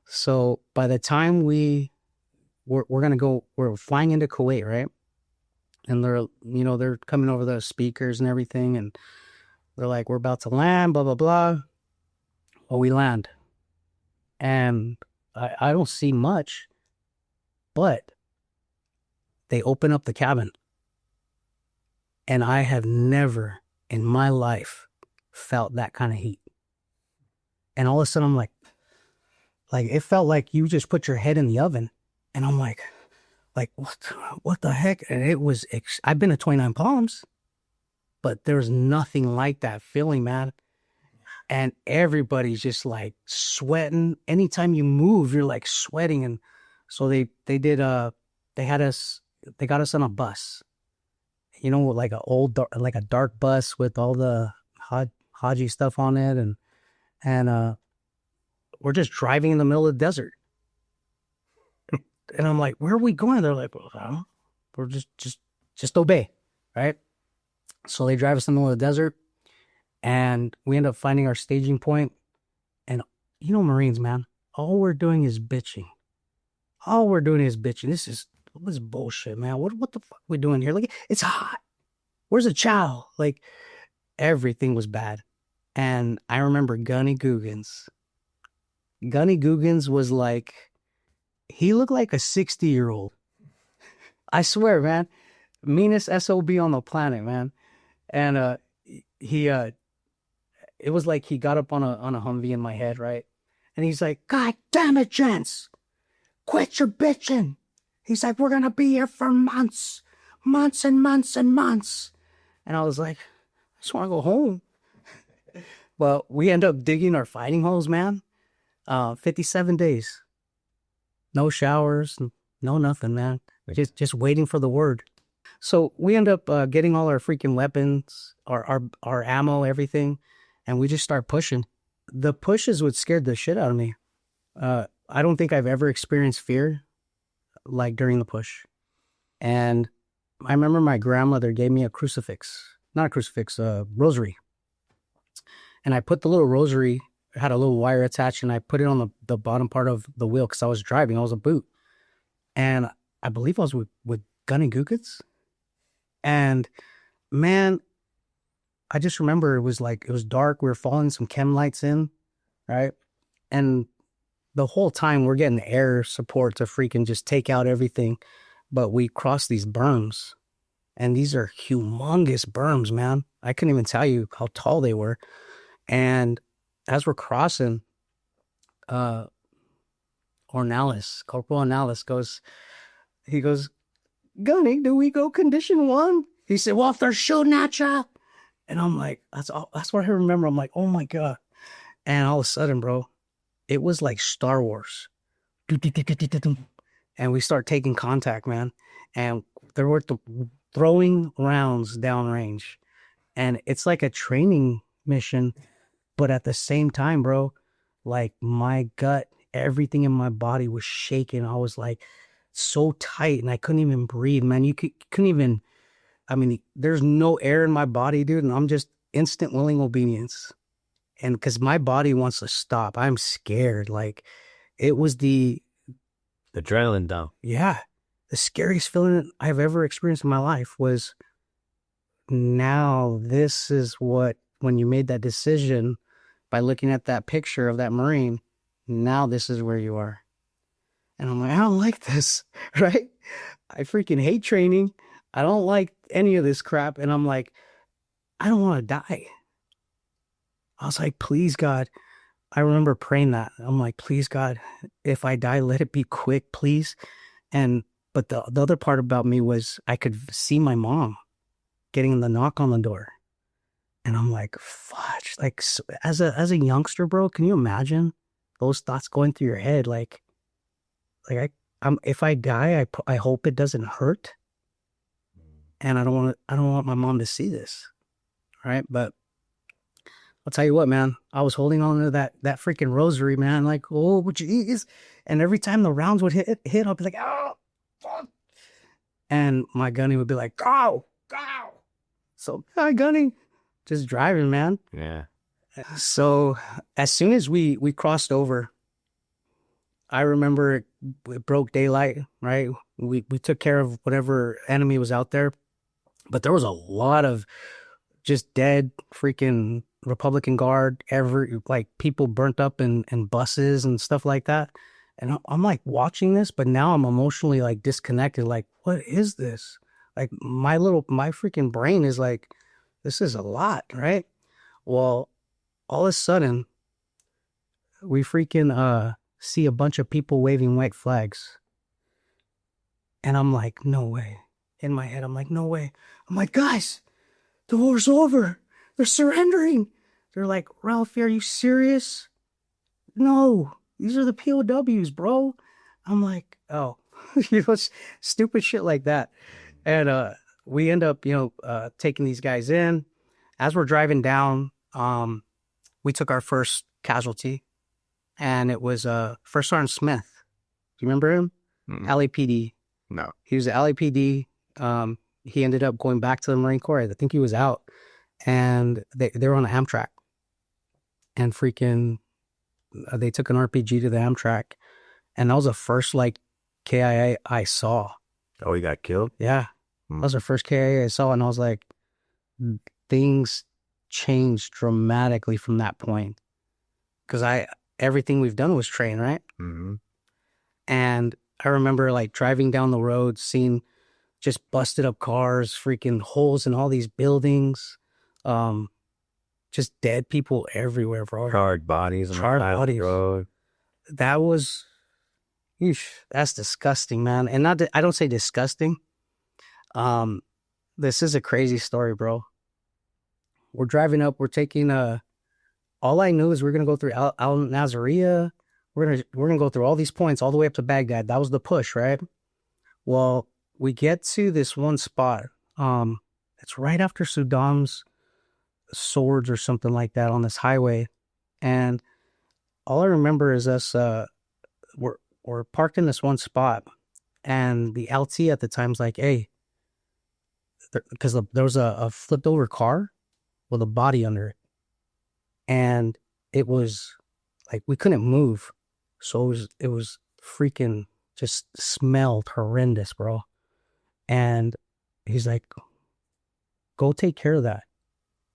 So by the time we're flying into Kuwait, right? And they're coming over the speakers and everything, and they're like, we're about to land, blah, blah, blah. Well, we land. And I don't see much, but they open up the cabin. And I have never in my life felt that kind of heat. And all of a sudden I'm like it felt like you just put your head in the oven. And I'm like what the heck? And it was, I've been to 29 Palms, but there's nothing like that feeling, man. And everybody's just like sweating. Anytime you move, you're like sweating. And so they got us on a bus, like a dark bus with all the Haji stuff on it. And we're just driving in the middle of the desert. And I'm like, where are we going? They're like, well, we're just obey. Right. So they drive us in the middle of the desert. And we end up finding our staging point. And, Marines, man, all we're doing is bitching. This is bullshit, man. What the fuck are we doing here? Like, it's hot. Where's the chow? Like, everything was bad. And I remember Gunny Googans. Gunny Googans was like, he looked like a 60-year-old. I swear, man. Meanest SOB on the planet, man. And it was like he got up on a Humvee in my head, right? And he's like, God damn it, gents. Quit your bitching. He's like, we're going to be here for months and months and months. And I was like, I just want to go home. Well, we end up digging our fighting holes, man. 57 days. No showers, no nothing, man. Just waiting for the word. So we end up getting all our freaking weapons, our ammo, everything. And we just start pushing. The pushes would scare the shit out of me. I don't think I've ever experienced fear like during the push. And I remember my grandmother gave me a rosary. And I put the little rosary had a little wire attached, and I put it on the bottom part of the wheel because I was driving. I was a boot. And I believe I was with Gunny Gukits. And man, I just remember it was dark. We were following some chem lights in, right? And the whole time we're getting air support to freaking just take out everything. But we crossed these berms, and these are humongous berms, man. I couldn't even tell you how tall they were. And as we're crossing, Corporal Ornalis goes, Gunny, do we go condition 1? He said, well, if they're shooting at you. And I'm like, that's what I remember. I'm like, oh my God. And all of a sudden, bro, it was like Star Wars. And we start taking contact, man. And they were throwing rounds downrange. And it's like a training mission. But at the same time, bro, like my gut, everything in my body was shaking. I was like so tight and I couldn't even breathe, man. You couldn't even, I mean, there's no air in my body, dude. And I'm just instant willing obedience. And because my body wants to stop, I'm scared. Like it was the adrenaline down. Yeah. The scariest feeling I've ever experienced in my life was now this is what, when you made that decision by looking at that picture of that Marine, now this is where you are. And I'm like, I don't like this, right? I freaking hate training. I don't like any of this crap. And I'm like, I don't want to die. I was like, please, God. I remember praying that. I'm like, please, God, if I die, let it be quick, please. But the other part about me was I could see my mom getting the knock on the door. And I'm like, fudge. Like, so as a youngster, bro, can you imagine those thoughts going through your head? If I die, I hope it doesn't hurt. And I don't want my mom to see this. Right. But I'll tell you what, man, I was holding on to that freaking rosary, man. Like, oh, jeez. And every time the rounds would hit, I'd be like, oh, fuck. And my gunny would be like, go. So, hi, gunny. Just driving, man. Yeah. So as soon as we crossed over, I remember it broke daylight, right? We took care of whatever enemy was out there. But there was a lot of just dead freaking Republican Guard, people burnt up in buses and stuff like that. And I'm like watching this, but now I'm emotionally like disconnected. Like, what is this? Like my freaking brain is like, this is a lot, right? Well, all of a sudden, we freaking see a bunch of people waving white flags. And I'm like, no way. In my head, I'm like, no way. I'm like, guys, the war's over. They're surrendering. They're like, Ralph, are you serious? No, these are the POWs, bro. I'm like, oh, stupid shit like that. And we end up, taking these guys in. As we're driving down, we took our first casualty, and it was First Sergeant Smith. Do you remember him? LAPD. No. He was at LAPD. He ended up going back to the Marine Corps. I think he was out, and they were on an Amtrak, and freaking they took an RPG to the Amtrak, and that was the first KIA I saw. Oh, he got killed? Yeah. That was the first KIA I saw, and I was like, things changed dramatically from that point. Because everything we've done was train, right? Mm-hmm. And I remember driving down the road, seeing just busted up cars, freaking holes in all these buildings, just dead people everywhere, bro. Charred bodies on the side of the road. That was, that's disgusting, man. And I don't say disgusting. This is a crazy story, bro. We're driving up. We're taking all I knew is we're gonna go through Al Nazaria. We're gonna go through all these points all the way up to Baghdad. That was the push, right? Well, we get to this one spot. It's right after Saddam's swords or something like that on this highway, and all I remember is us. We're parked in this one spot, and the LT at the time's like, "Hey," because there was a flipped over car with a body under it, and it was like we couldn't move. So it was freaking just smelled horrendous, bro. And he's like, go take care of that.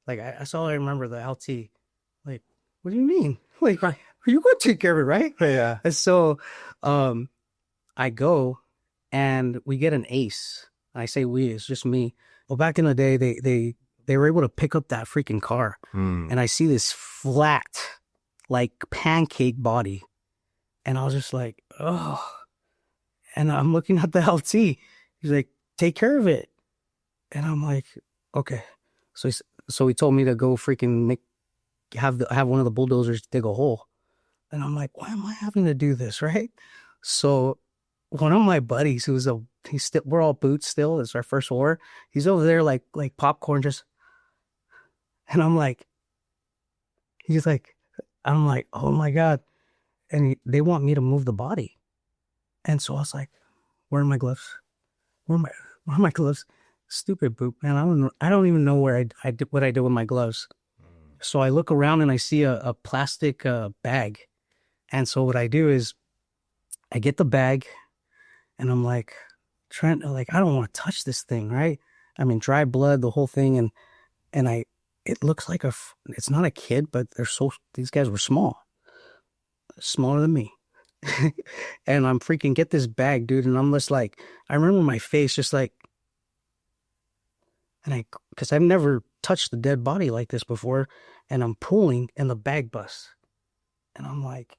Like, that's all I remember, the LT. Like, what do you mean? Like, you go take care of it, right? Yeah. And so I go and we get an ace. I say we, it's just me. Well, back in the day, they were able to pick up that freaking car. And I see this flat, like pancake body. And I was just like, oh. And I'm looking at the LT. He's like, take care of it. And I'm like, okay. So he told me to go freaking have one of the bulldozers dig a hole. And I'm like, why am I having to do this, right? So one of my buddies, we're all boots still. It's our first war. He's over there like popcorn, just. And I'm like, oh my God. And they want me to move the body. And so I was like, where are my gloves? Where are my gloves? Stupid boot, man. I don't even know where I did what I did with my gloves. So I look around and I see a plastic bag. And so what I do is I get the bag and I'm like trying to, like, I don't want to touch this thing, right? I mean, dry blood, the whole thing. And it looks like it's not a kid, but these guys were smaller than me. And I'm freaking get this bag, dude. And I'm just like, I remember my face just like, because I've never touched the dead body like this before. And I'm pulling and the bag busts. And I'm like,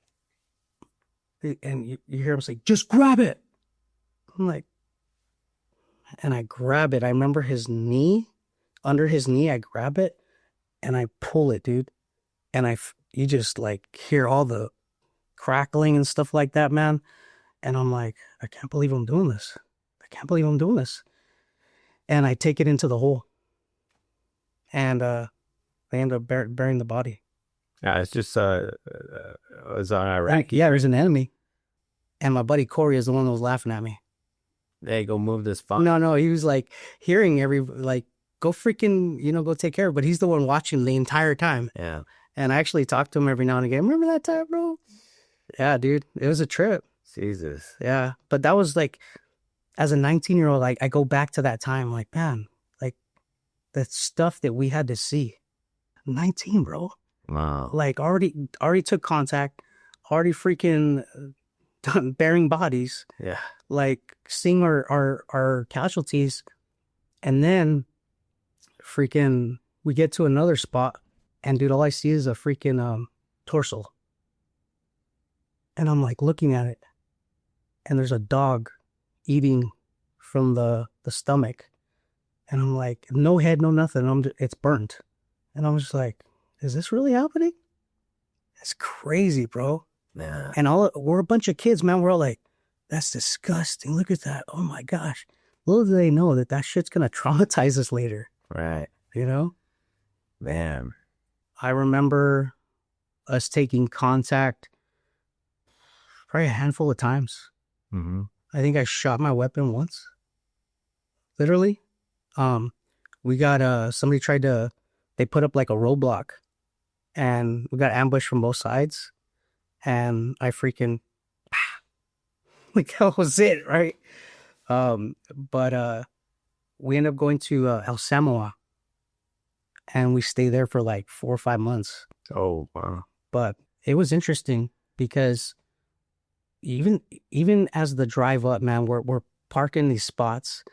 and you hear him say, just grab it. I'm like, and I grab it. I remember under his knee, I grab it and I pull it, dude. And you just like hear all the crackling and stuff like that, man. And I'm like, I can't believe I'm doing this. And I take it into the hole. And they end up burying the body. Yeah, it's just it was on Iraq. Yeah, there's an enemy. And my buddy Corey is the one that was laughing at me. Hey, go move this fun. No, he was like hearing go freaking, go take care of it. But he's the one watching the entire time. Yeah. And I actually talk to him every now and again. Remember that time, bro? Yeah, dude. It was a trip. Jesus. Yeah. But that was like, as a 19-year-old, like I go back to that time, like, man, like the stuff that we had to see. 19, bro. Wow. Like already took contact, already freaking done burying bodies. Yeah. Like seeing our casualties. And then freaking we get to another spot and dude, all I see is a freaking torso. And I'm like looking at it. And there's a dog eating from the stomach. And I'm like, no head, no nothing. It's burnt. And I'm just like, is this really happening? That's crazy, bro. Yeah. And we're a bunch of kids, man. We're all like, that's disgusting. Look at that. Oh my gosh. Little do they know that shit's going to traumatize us later. Right. You know? Man. I remember us taking contact probably a handful of times. Mm-hmm. I think I shot my weapon once. Literally. We got, somebody they put up like a roadblock and we got ambushed from both sides. And I freaking, like that was it, right? But we ended up going to El Samoa and we stayed there for like 4 or 5 months. Oh, wow. But it was interesting because even as the drive up, man, we're parking these spots,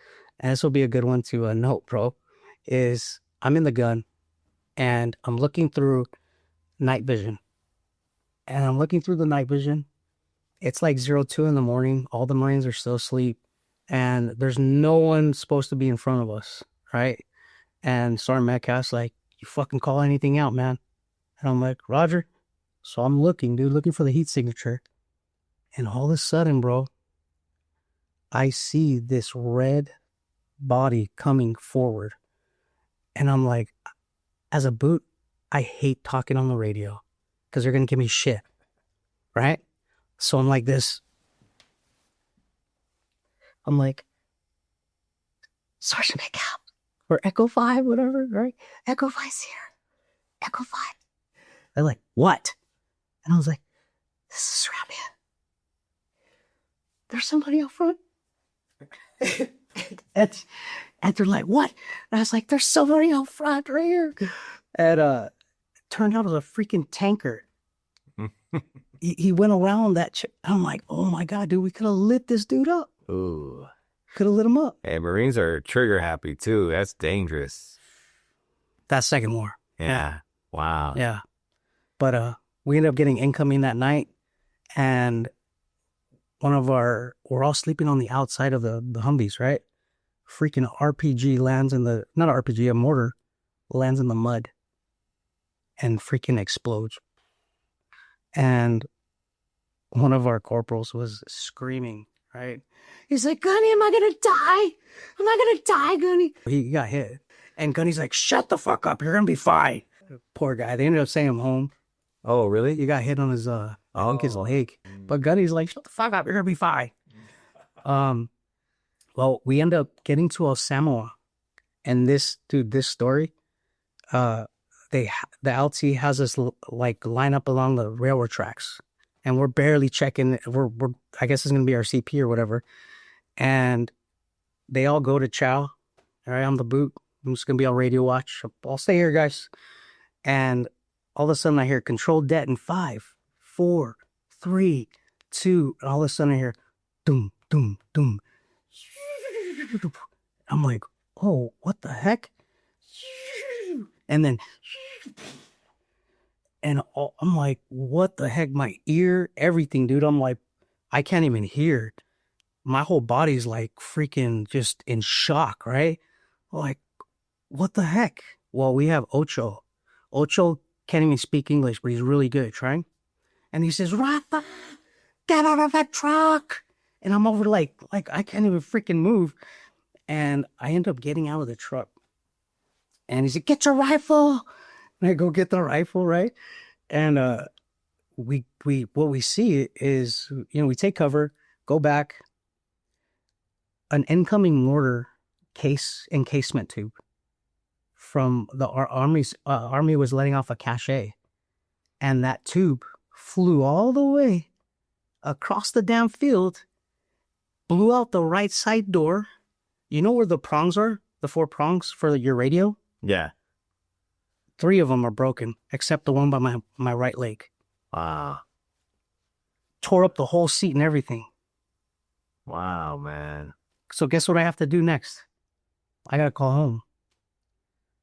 and this will be a good one to note, bro, is I'm in the gun and I'm looking through night vision. And I'm looking through the night vision. It's like 02 in the morning. All the Marines are still asleep. And there's no one supposed to be in front of us, right? And Sergeant Metcalf's like, you fucking call anything out, man. And I'm like, Roger. So I'm looking for the heat signature. And all of a sudden, bro, I see this red body coming forward. And I'm like, as a boot, I hate talking on the radio because they're going to give me shit, right? So I'm like this. I'm like, Sergeant Metcalf, or Echo 5, whatever, right? Echo 5's here. Echo 5. They're like, what? And I was like, this is Sarabia. There's somebody out front. and they're like, what? And I was like, there's somebody out front right here. And it turned out it was a freaking tanker. He went around that. I'm like, oh my God, dude, we could have lit this dude up. Ooh. Could have lit him up. Hey, Marines are trigger happy too. That's dangerous. That second war. Yeah. Wow. Yeah. But we ended up getting incoming that night. And we're all sleeping on the outside of the Humvees, right? Freaking RPG lands not RPG, a mortar lands in the mud and freaking explodes. And one of our corporals was screaming, right? He's like, Gunny, am I going to die? Am I going to die, Gunny? He got hit. And Gunny's like, shut the fuck up. You're going to be fine. Poor guy. They ended up sending him home. Oh, really? He got hit on his, I think his leg. But Gunny's like, shut the fuck up. You're going to be fine. Well, we end up getting to El Samoa. And this story, the LT has us like line up along the railroad tracks. And we're barely checking. I guess it's going to be our CP or whatever. And they all go to chow. All right, on the boot. I'm just going to be on radio watch. I'll stay here, guys. And all of a sudden I hear control det in 5, 4, 3, 2. And all of a sudden I hear doom, doom, doom. I'm like, oh, what the heck? And then... And I'm like, what the heck? My ear, everything, dude. I'm like, I can't even hear. My whole body's like freaking just in shock, right? Like, what the heck? Well, we have Ocho. Ocho can't even speak English, but he's really good at trying. And he says, Rafa, get out of that truck. And I'm over like I can't even freaking move. And I end up getting out of the truck. And he said, get your rifle. And I go get the rifle, right? And we what we see is, we take cover, go back, an incoming mortar encasement tube from our army was letting off a cache, and that tube flew all the way across the damn field, blew out the right side door. You know where the prongs are? The 4 prongs for your radio? Yeah. 3 of them are broken, except the one by my right leg. Wow. Tore up the whole seat and everything. Wow, man. So guess what I have to do next? I got to call home.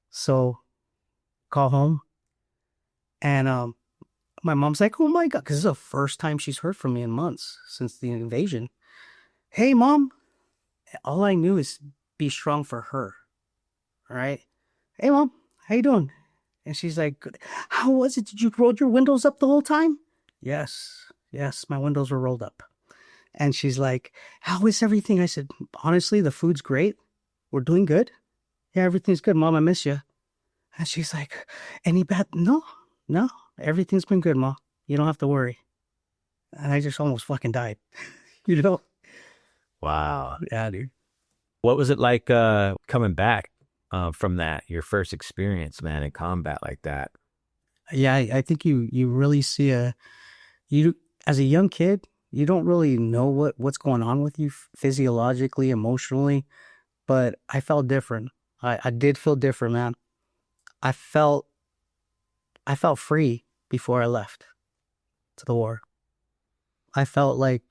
So, call home. And my mom's like, oh my God, because this is the first time she's heard from me in months since the invasion. Hey, Mom. All I knew is be strong for her. All right? Hey, Mom, how you doing? And she's like, how was it? Did you roll your windows up the whole time? Yes, my windows were rolled up. And she's like, how is everything? I said, honestly, the food's great. We're doing good. Yeah, everything's good, Mom. I miss you. And she's like, any bad? No, everything's been good, Mom. You don't have to worry. And I just almost fucking died. Wow. Yeah, dude. What was it like coming back from that, your first experience, man, in combat like that? Yeah, I think you really see you as a young kid, you don't really know what's going on with you physiologically, emotionally, but I felt different. I did feel different, man. I felt free before I left to the war. I felt like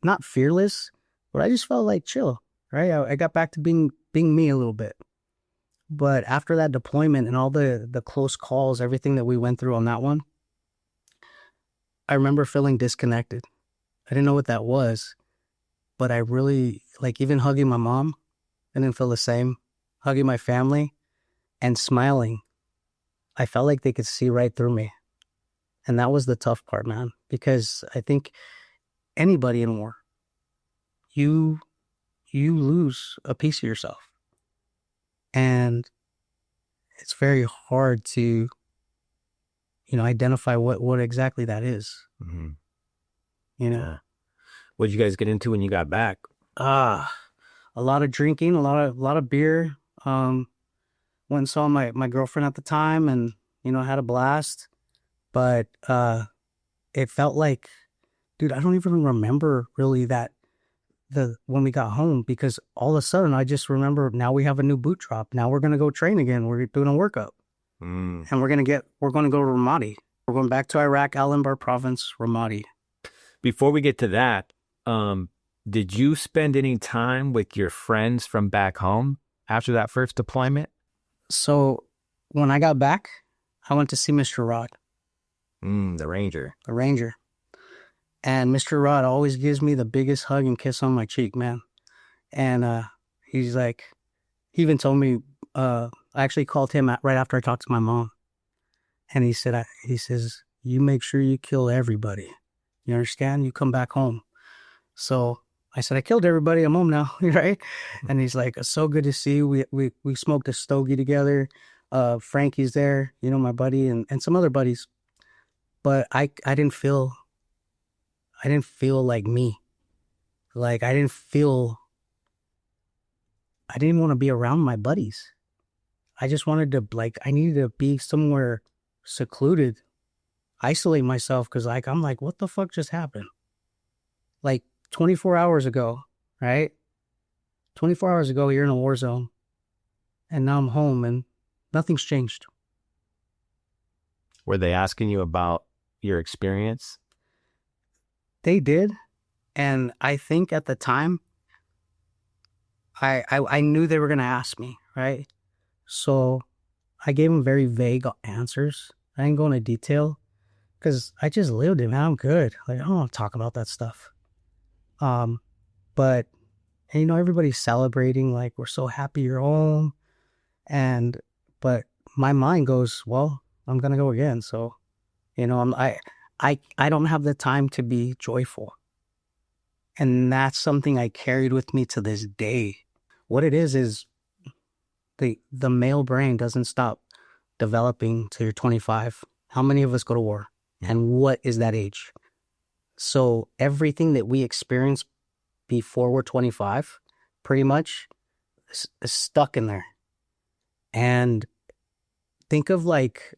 not fearless, but I just felt like chill, right? I got back to being me a little bit. But after that deployment and all the close calls, everything that we went through on that one, I remember feeling disconnected. I didn't know what that was, but I really, even hugging my mom, I didn't feel the same. Hugging my family and smiling, I felt like they could see right through me. And that was the tough part, man, because I think anybody in war, you lose a piece of yourself. And it's very hard to, identify what exactly that is. Mm-hmm. Yeah. What did you guys get into when you got back? A lot of drinking, a lot of beer. Went and saw my girlfriend at the time, and had a blast. But it felt like, dude, I don't even remember really when we got home, because all of a sudden I just remember now we have a new boot drop. Now we're going to go train again. We're doing a workup and we're going to go to Ramadi. We're going back to Iraq, Al-Anbar province, Ramadi. Before we get to that, did you spend any time with your friends from back home after that first deployment? So when I got back, I went to see Mr. Rod. The Ranger. The Ranger. And Mr. Rod always gives me the biggest hug and kiss on my cheek, man. And he's like, he even told me, I actually called him right after I talked to my mom. And he says, you make sure you kill everybody. You understand? You come back home. So I said, I killed everybody. I'm home now, right? And he's like, it's so good to see you. We smoked a stogie together. Frankie's there, my buddy, and some other buddies. But I didn't feel like me. Like I didn't want to be around my buddies. I just wanted to, I needed to be somewhere secluded, isolate myself, because I'm like, what the fuck just happened? Like 24 hours ago, right? 24 hours ago, you're in a war zone. And now I'm home and nothing's changed. Were they asking you about your experience? They did. And I think at the time, I knew they were going to ask me, right? So I gave them very vague answers. I didn't go into detail because I just lived it, man. I'm good. Like, I don't want to talk about that stuff. But, everybody's celebrating, like, we're so happy you're home. But my mind goes, well, I'm going to go again. So, I don't have the time to be joyful. And that's something I carried with me to this day. What it is the male brain doesn't stop developing till you're 25. How many of us go to war? And what is that age? So everything that we experience before we're 25, pretty much is stuck in there. And think of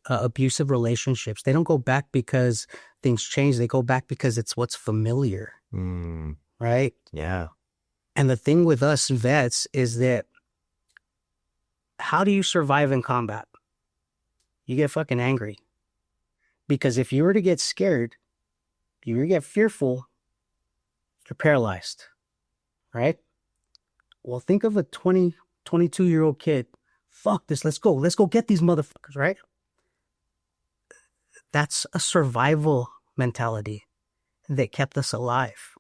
abusive relationships. They don't go back because things change. They go back because it's what's familiar. Right? Yeah. And the thing with us vets is that how do you survive in combat? You get fucking angry. Because if you were to get scared, you were to get fearful, you're paralyzed. Right? Well, think of a 22-year-old kid. Fuck this, let's go. Let's go get these motherfuckers, right? That's a survival mentality that kept us alive.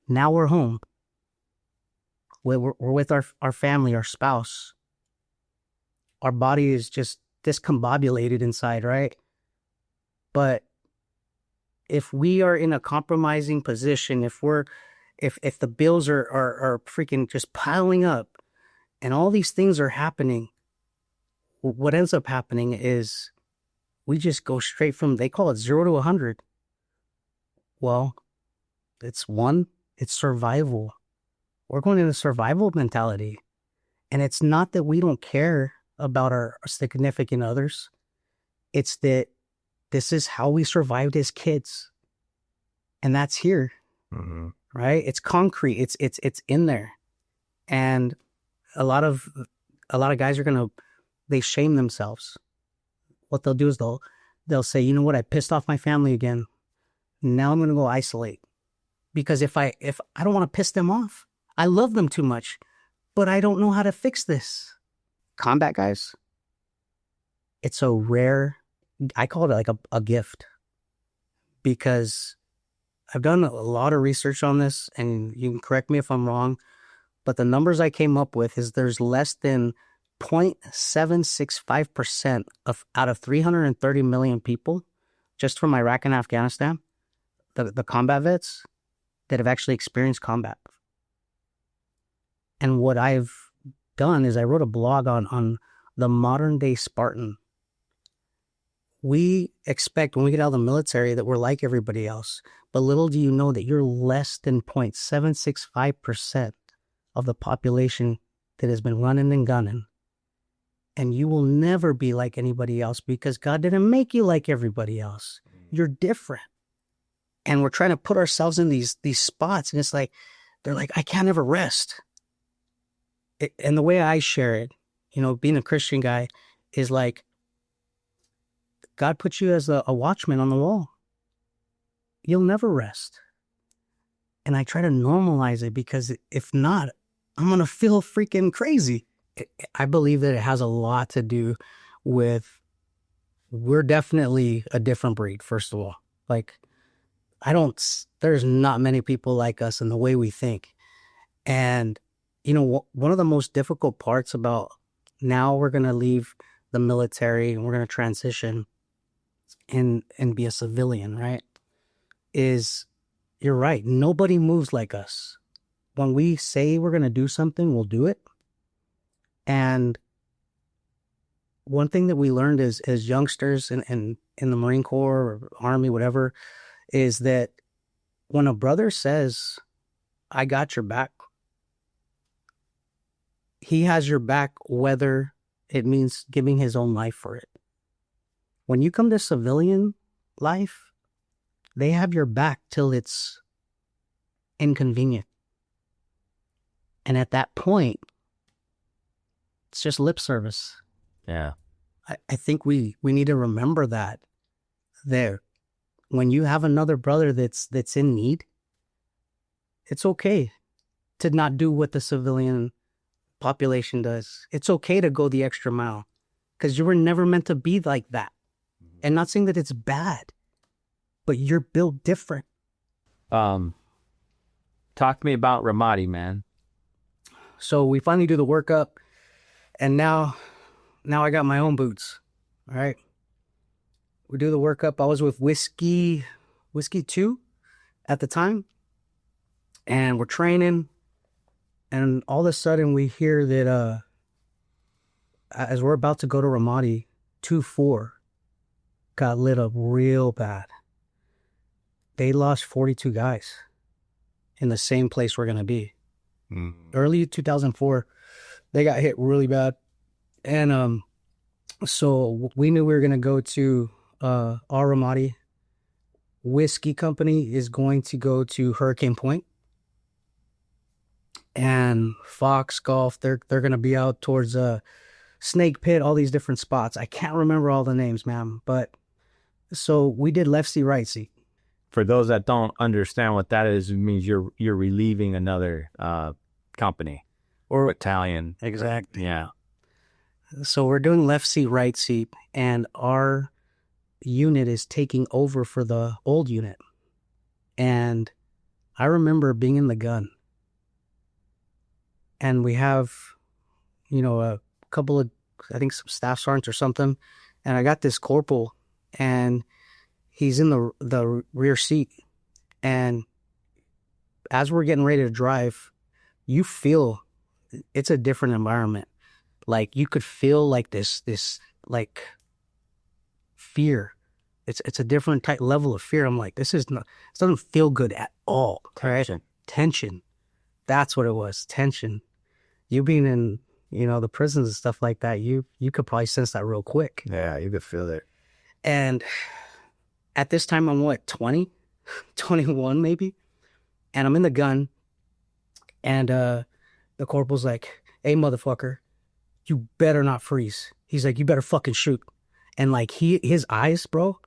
Now we're home. We're with our family, our spouse. Our body is just discombobulated inside, right? But if we are in a compromising position, if the bills are freaking just piling up and all these things are happening, what ends up happening is we just go straight from, they call it 0 to 100. Well, it's survival. We're going in a survival mentality. And it's not that we don't care about our significant others. It's that this is how we survived as kids. And that's here. Mm-hmm. Right? It's concrete. It's in there. And a lot of guys they shame themselves. What they'll do is they'll say, you know what, I pissed off my family again. Now I'm going to go isolate. Because if I don't want to piss them off, I love them too much, but I don't know how to fix this. Combat guys, it's a rare, I call it like a gift, because I've done a lot of research on this, and you can correct me if I'm wrong, but the numbers I came up with is there's less than 0.765% out of 330 million people, just from Iraq and Afghanistan, the combat vets, that have actually experienced combat. And what I've done is I wrote a blog on the modern day Spartan. We expect when we get out of the military that we're like everybody else, but little do you know that you're less than 0.765% of the population that has been running and gunning. And you will never be like anybody else because God didn't make you like everybody else. You're different. And we're trying to put ourselves in these spots. And it's like, they're like, I can't ever rest. And the way I share it, being a Christian guy, is like, God put you as a watchman on the wall. You'll never rest. And I try to normalize it, because if not, I'm going to feel freaking crazy. I believe that it has a lot to do with, we're definitely a different breed, first of all. Like, there's not many people like us in the way we think. And, one of the most difficult parts about, now we're going to leave the military and we're going to transition and be a civilian, right? Is, you're right. Nobody moves like us. When we say we're going to do something, we'll do it. And one thing that we learned as youngsters in the Marine Corps or Army, whatever, is that when a brother says, I got your back, he has your back, whether it means giving his own life for it. When you come to civilian life, they have your back till it's inconvenient. And at that point, it's just lip service. Yeah. I think we need to remember that there. When you have another brother that's in need, it's okay to not do what the civilian population does. It's okay to go the extra mile, because you were never meant to be like that. And not saying that it's bad, but you're built different. Talk to me about Ramadi, man. So we finally do the workup, and now I got my own boots. All right. We do the workup. I was with Whiskey 2 at the time, and we're training, and all of a sudden we hear that as we're about to go to Ramadi, 2-4 got lit up real bad. They lost 42 guys in the same place we're going to be. Early 2004, they got hit really bad. And so we knew we were going to go to our Ramadi. Whiskey Company is going to go to Hurricane Point. And Fox Golf, they're going to be out towards Snake Pit, all these different spots. I can't remember all the names, man. But so we did left seat, right seat. For those that don't understand what that is, it means you're relieving another company or battalion. Exactly. Yeah. So we're doing left seat, right seat, and our unit is taking over for the old unit. And I remember being in the gun, and we have, a couple of, I think, some staff sergeants or something, and I got this corporal, and he's in the rear seat, and as we're getting ready to drive, you feel it's a different environment. Like, you could feel like this like fear. It's a different type level of fear. I'm like, this doesn't feel good at all. Tension. That's what it was. Tension. You being in, the prisons and stuff like that, you could probably sense that real quick. Yeah, you could feel it. And at this time, I'm 20, 21 maybe. And I'm in the gun. And the corporal's like, hey, motherfucker, you better not freeze. He's like, you better fucking shoot. And like, his eyes, bro,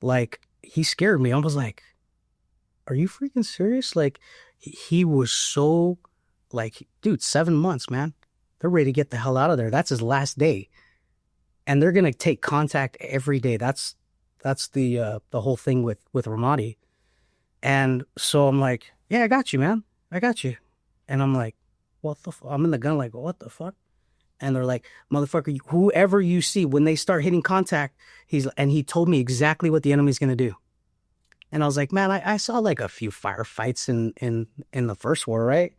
like, he scared me. I was like, are you freaking serious? Like, he was so, like, dude, 7 months, man. They're ready to get the hell out of there. That's his last day. And they're going to take contact every day. That's the whole thing with Ramadi. And so I'm like, yeah, I got you, man. I got you. And I'm like, what the fuck? I'm in the gun like, what the fuck? And they're like, motherfucker, whoever you see, when they start hitting contact, he told me exactly what the enemy's going to do. And I was like, man, I saw like a few firefights in the first war, right?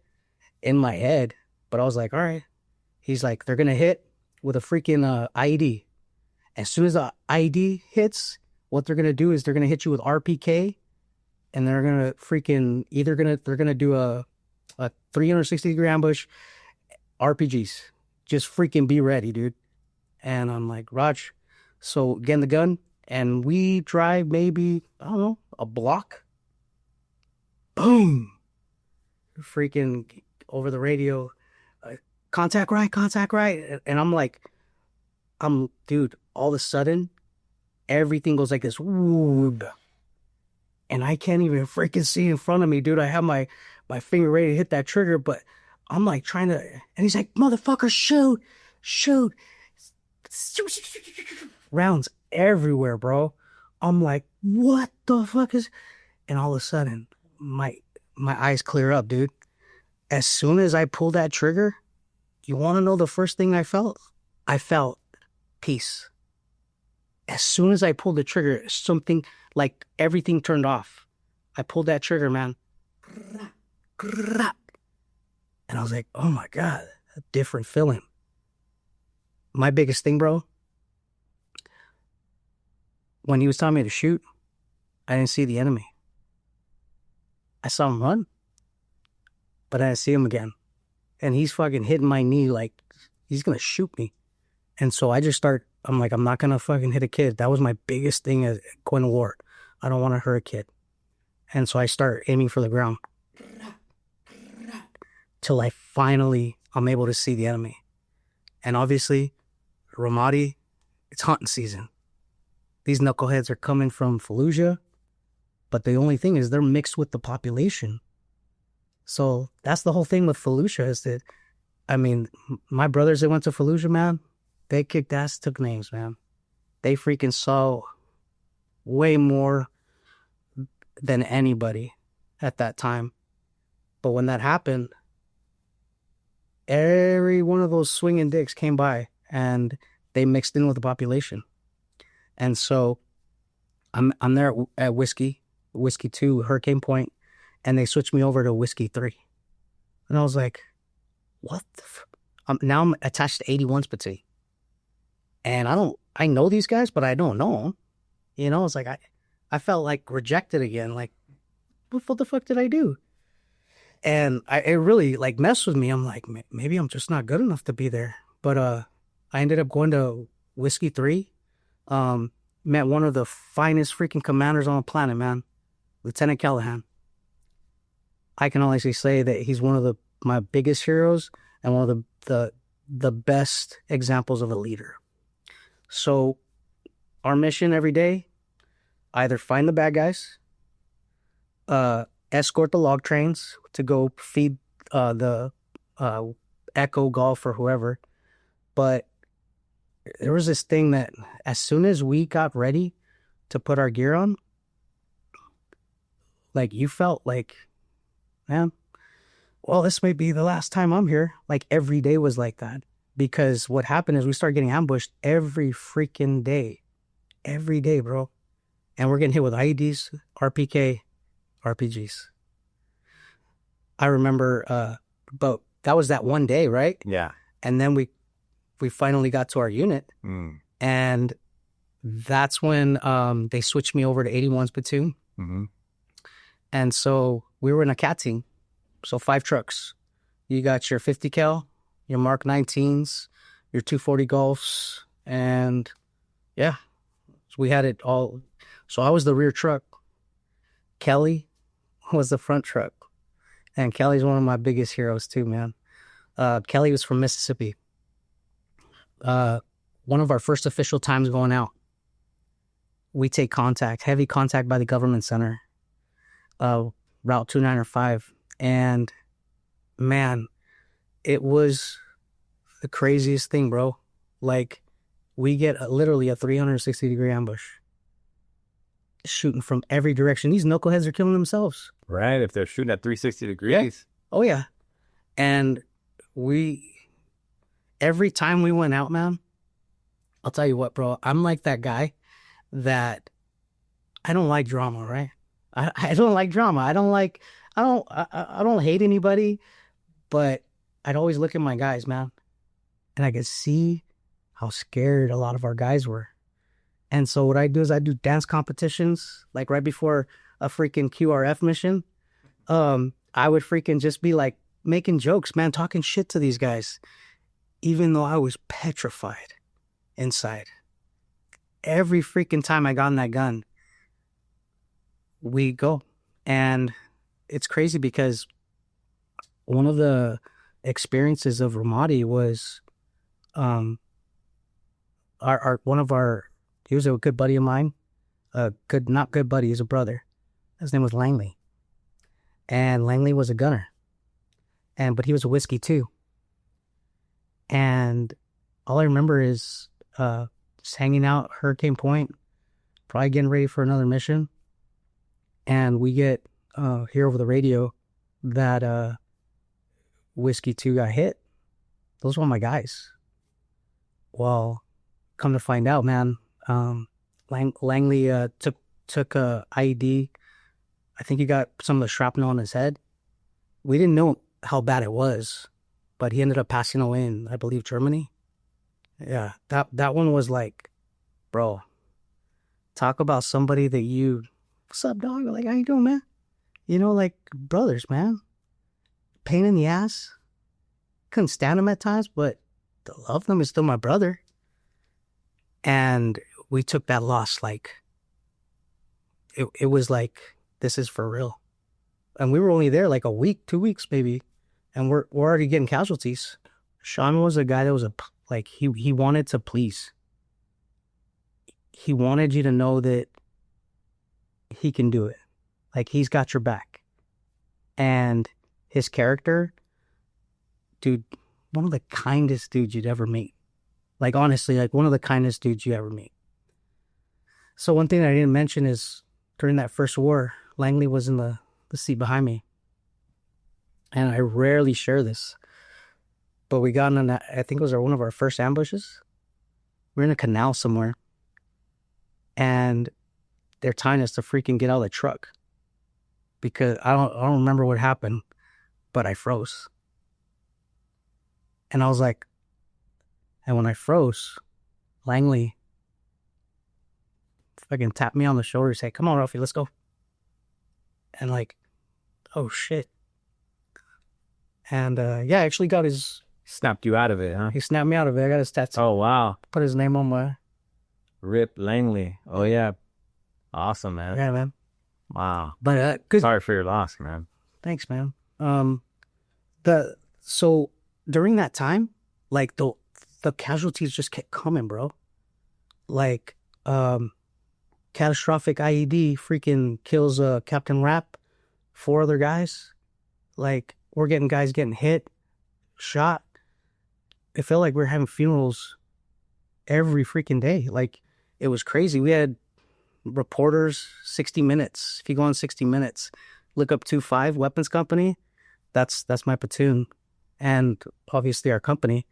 In my head. But I was like, all right. He's like, they're going to hit with a freaking IED. As soon as the IED hits, what they're going to do is they're going to hit you with RPK, and they're going to freaking they're going to do a 360-degree ambush, RPGs. Just freaking be ready, dude. And I'm like, Raj. So get in the gun, and we drive maybe, I don't know, a block boom, freaking over the radio, contact right. And I'm like, dude, all of a sudden, everything goes like this. Whoop. And I can't even freaking see in front of me, dude. I have my finger ready to hit that trigger, but I'm like trying to, and he's like, motherfucker, shoot. Rounds everywhere, bro. I'm like, what the fuck is, and all of a sudden, my eyes clear up, dude. As soon as I pulled that trigger, you want to know the first thing I felt? I felt peace. As soon as I pulled the trigger, something like everything turned off. I pulled that trigger, man. And I was like, oh my God, a different feeling. My biggest thing, bro, when he was telling me to shoot, I didn't see the enemy. I saw him run, but I didn't see him again. And he's fucking hitting my knee like he's going to shoot me. And so I just I'm like, I'm not going to fucking hit a kid. That was my biggest thing as going to war. I don't want to hurt a kid. And so I start aiming for the ground till I'm able to see the enemy. And obviously, Ramadi, it's hunting season. These knuckleheads are coming from Fallujah, but the only thing is they're mixed with the population. So that's the whole thing with Fallujah is that, I mean, my brothers that went to Fallujah, man, they kicked ass, took names, man. They freaking saw way more than anybody at that time. But when that happened, every one of those swinging dicks came by and they mixed in with the population. And so I'm there at Whiskey 2, Hurricane Point, and they switched me over to Whiskey 3. And I was like, what the now I'm attached to 81's platoon. And I know these guys, but I don't know them. You know, it's like I felt like rejected again. Like, what the fuck did I do? And it really like messed with me. I'm like, maybe I'm just not good enough to be there. But I ended up going to Whiskey 3. Met one of the finest freaking commanders on the planet, man. Lieutenant Callahan. I can honestly say that he's one of my biggest heroes and one of the best examples of a leader. So our mission every day, either find the bad guys, escort the log trains to go feed the Echo, Golf, or whoever. But there was this thing that as soon as we got ready to put our gear on, like you felt like, man, well, this may be the last time I'm here. Like every day was like that. Because what happened is we started getting ambushed every freaking day. Every day, bro. And we're getting hit with IEDs, RPK, RPGs. I remember, but that was that one day, right? Yeah. And then we finally got to our unit. And that's when they switched me over to 81's platoon. Mm-hmm. And so we were in a cat team. So 5 trucks. You got your 50 cal, your Mark 19s, your 240 Golfs, and yeah, so we had it all. So I was the rear truck. Kelly was the front truck. And Kelly's one of my biggest heroes too, man. Kelly was from Mississippi. One of our first official times going out, we take heavy contact by the government center, Route 295. And man, it was the craziest thing, bro. Like, we get literally a 360-degree ambush. Shooting from every direction. These knuckleheads are killing themselves. Right, if they're shooting at 360 degrees. Yeah. Oh, yeah. And every time we went out, man, I'll tell you what, bro, I'm like that guy that I don't like drama, right? I don't like drama. I don't hate anybody, but I'd always look at my guys, man, and I could see how scared a lot of our guys were. And so what I do is I do dance competitions, like right before a freaking QRF mission. I would freaking just be like making jokes, man, talking shit to these guys, even though I was petrified inside. Every freaking time I got in that gun, we go. And it's crazy because one of the experiences of Ramadi was um our one of our he was a good buddy of mine, not good buddy, he's a brother. His name was Langley, and Langley was a gunner, but he was a whiskey too. And all I remember is just hanging out Hurricane Point, probably getting ready for another mission, and we get hear over the radio that Whiskey 2 got hit. Those were my guys. Well, come to find out, man, Langley took a IED. I think he got some of the shrapnel on his head. We didn't know how bad it was, but he ended up passing away in, I believe, Germany. Yeah, that one was like, bro, talk about somebody that you, what's up, dog? Like, how you doing, man? You know, like brothers, man. Pain in the ass. Couldn't stand him at times, but to love them is still my brother. And we took that loss like, it was like, this is for real. And we were only there like a week, 2 weeks maybe, and we're already getting casualties. Sean was a guy that was like he wanted to please. He wanted you to know that he can do it. Like, he's got your back. And his character, dude, one of the kindest dudes you'd ever meet. Like, honestly, like one of the kindest dudes you ever meet. So one thing I didn't mention is during that first war, Langley was in the seat behind me. And I rarely share this, but we got in I think it was one of our first ambushes. We're in a canal somewhere, and they're tying us to freaking get out of the truck because I don't remember what happened, but I froze. And I was like, and when I froze, Langley fucking tapped me on the shoulder and said, "Come on, Ralphie, let's go." And like, oh shit. And yeah, I actually got his... Snapped you out of it, huh? He snapped me out of it. I got his tattoo. Oh, wow. Put his name on my... Rip Langley. Oh, yeah. Awesome, man. Yeah, man. Wow. But good. Sorry for your loss, man. Thanks, man. So during that time, like the casualties just kept coming, bro. Like, catastrophic IED freaking kills Captain Rapp, 4 other guys. Like, we're getting guys getting hit, shot. It felt like we were having funerals every freaking day. Like, it was crazy. We had reporters, 60 Minutes. If you go on 60 Minutes, look up 2-5 Weapons Company. That's my platoon. And obviously our company,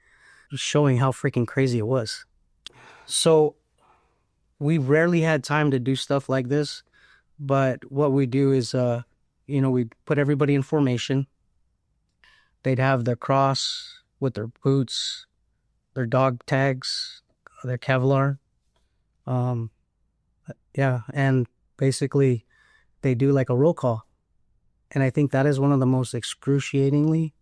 showing how freaking crazy it was. So we rarely had time to do stuff like this, but what we do is, we put everybody in formation. They'd have their cross with their boots, their dog tags, their Kevlar. Yeah, and basically they do like a roll call. And I think that is one of the most excruciatingly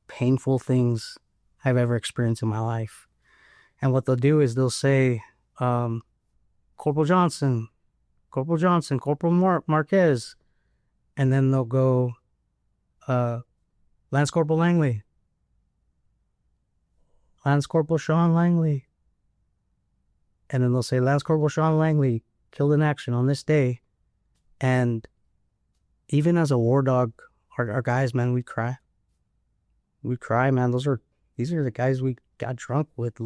painful things I've ever experienced in my life. And what they'll do is they'll say, Corporal Johnson, Corporal Marquez, and then they'll go, Lance Corporal Langley, Lance Corporal Sean Langley, and then they'll say Lance Corporal Sean Langley killed in action on this day. And even as a war dog, our guys, man, we cry, man. These are the guys we got drunk with.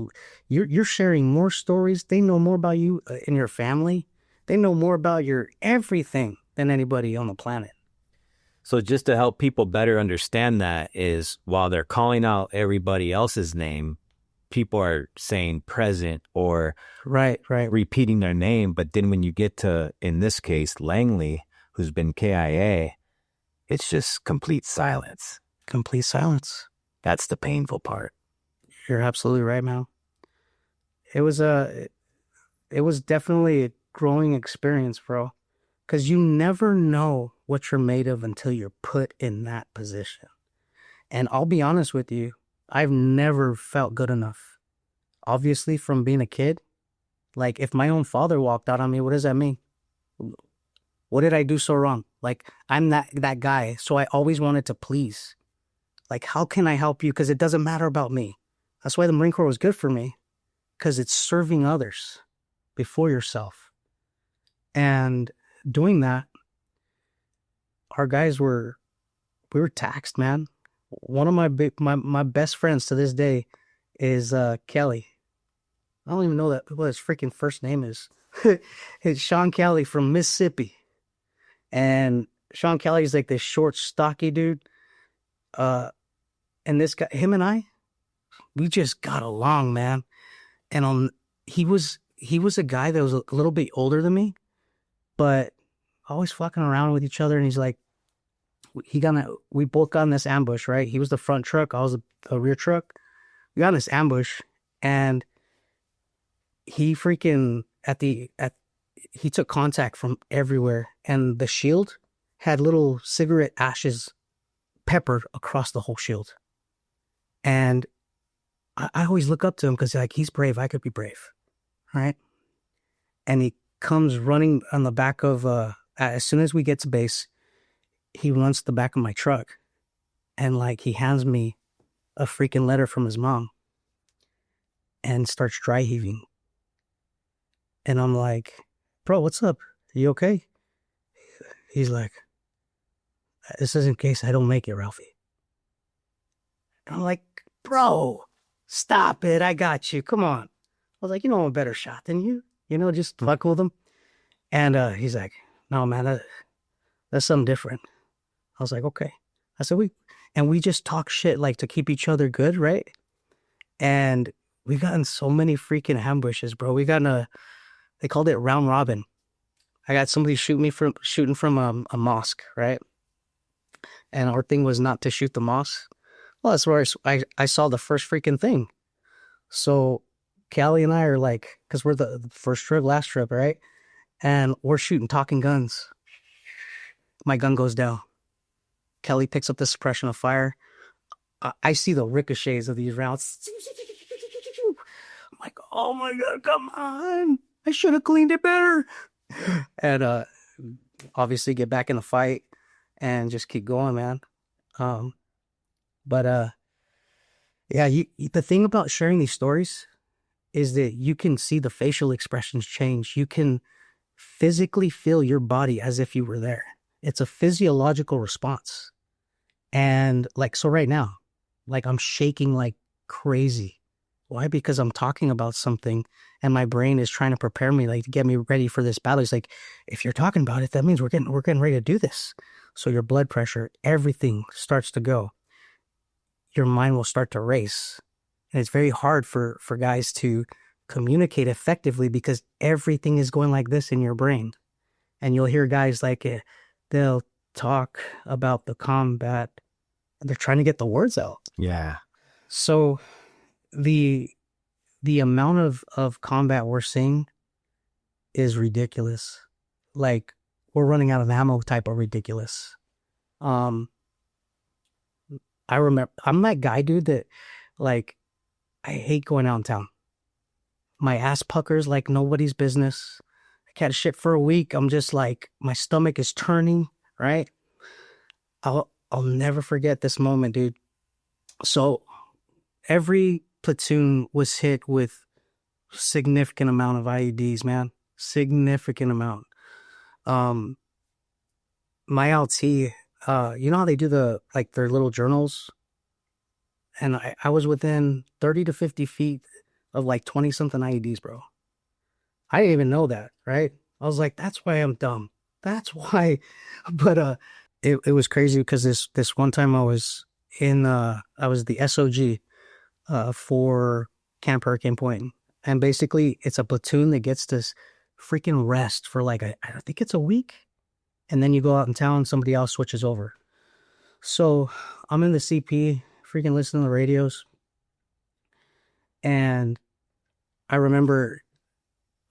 You're sharing more stories. They know more about you and your family. They know more about your everything than anybody on the planet. So just to help people better understand that is, while they're calling out everybody else's name, people are saying present or right repeating their name. But then when you get to, in this case, Langley, who's been KIA, it's just complete silence. Complete silence. That's the painful part. You're absolutely right, man. It was definitely a growing experience, bro. Because you never know what you're made of until you're put in that position. And I'll be honest with you, I've never felt good enough. Obviously, from being a kid, like if my own father walked out on me, what does that mean? What did I do so wrong? Like, I'm that guy. So I always wanted to please. Like, how can I help you? Because it doesn't matter about me. That's why the Marine Corps was good for me, because it's serving others before yourself. And doing that, our guys we were taxed, man. One of my best friends to this day is Kelly. I don't even know what his freaking first name is. It's Sean Kelly from Mississippi. And Sean Kelly's like this short, stocky dude. And this guy, him and I, we just got along, man. And he was a guy that was a little bit older than me, but always fucking around with each other. And he's like, we both got in this ambush, right? He was the front truck, I was the rear truck. We got in this ambush, and he freaking he took contact from everywhere, and the shield had little cigarette ashes peppered across the whole shield. And I always look up to him because like, he's brave. I could be brave, right? And he comes running on the back of as soon as we get to base, he runs to the back of my truck, and like, he hands me a freaking letter from his mom and starts dry heaving. And I'm like, bro, what's up? Are you okay? He's like, this is in case I don't make it, Ralphie. And I'm like, bro, stop it. I got you. Come on. I was like, I'm a better shot than you. Just fuck with him. And he's like, no, man, that's something different. I was like, okay. I said, we just talk shit like to keep each other good, right? And we got in so many freaking ambushes, bro. We got they called it round robin. I got somebody shooting from a mosque, right? And our thing was not to shoot the mosque. Well, that's where I saw the first freaking thing. So Callie and I are like, because we're the first trip, last trip, right? And we're shooting talking guns. My gun goes down. Kelly picks up the suppression of fire. I see the ricochets of these rounds. I'm like, oh my God, come on. I should have cleaned it better. And obviously get back in the fight and just keep going, man. But yeah, the thing about sharing these stories is that you can see the facial expressions change. You can physically feel your body as if you were there. It's a physiological response. And like, so right now, like, I'm shaking like crazy. Why? Because I'm talking about something and my brain is trying to prepare me, like, to get me ready for this battle. It's like, if you're talking about it, that means we're getting ready to do this. So your blood pressure, everything starts to go. Your mind will start to race. And it's very hard for guys to communicate effectively because everything is going like this in your brain. And you'll hear guys like, they'll talk about the combat and they're trying to get the words out. Yeah. So the amount of combat we're seeing is ridiculous. Like, we're running out of ammo type of ridiculous. I remember, I'm that guy, dude, that, like, I hate going out in town. My ass puckers like nobody's business. I can't shit for a week. I'm just like, my stomach is turning, right? I'll never forget this moment, dude. So every platoon was hit with significant amount of IEDs, man. Significant amount. My LT, you know how they do their little journals? And I was within 30 to 50 feet of like 20 something IEDs, bro. I didn't even know that, right? I was like, that's why I'm dumb. That's why. But it was crazy because this one time I was the SOG for Camp Hurricane Point. And basically it's a platoon that gets this freaking rest for like I think it's a week. And then you go out in town, somebody else switches over. So I'm in the CP, freaking listening to the radios. And I remember,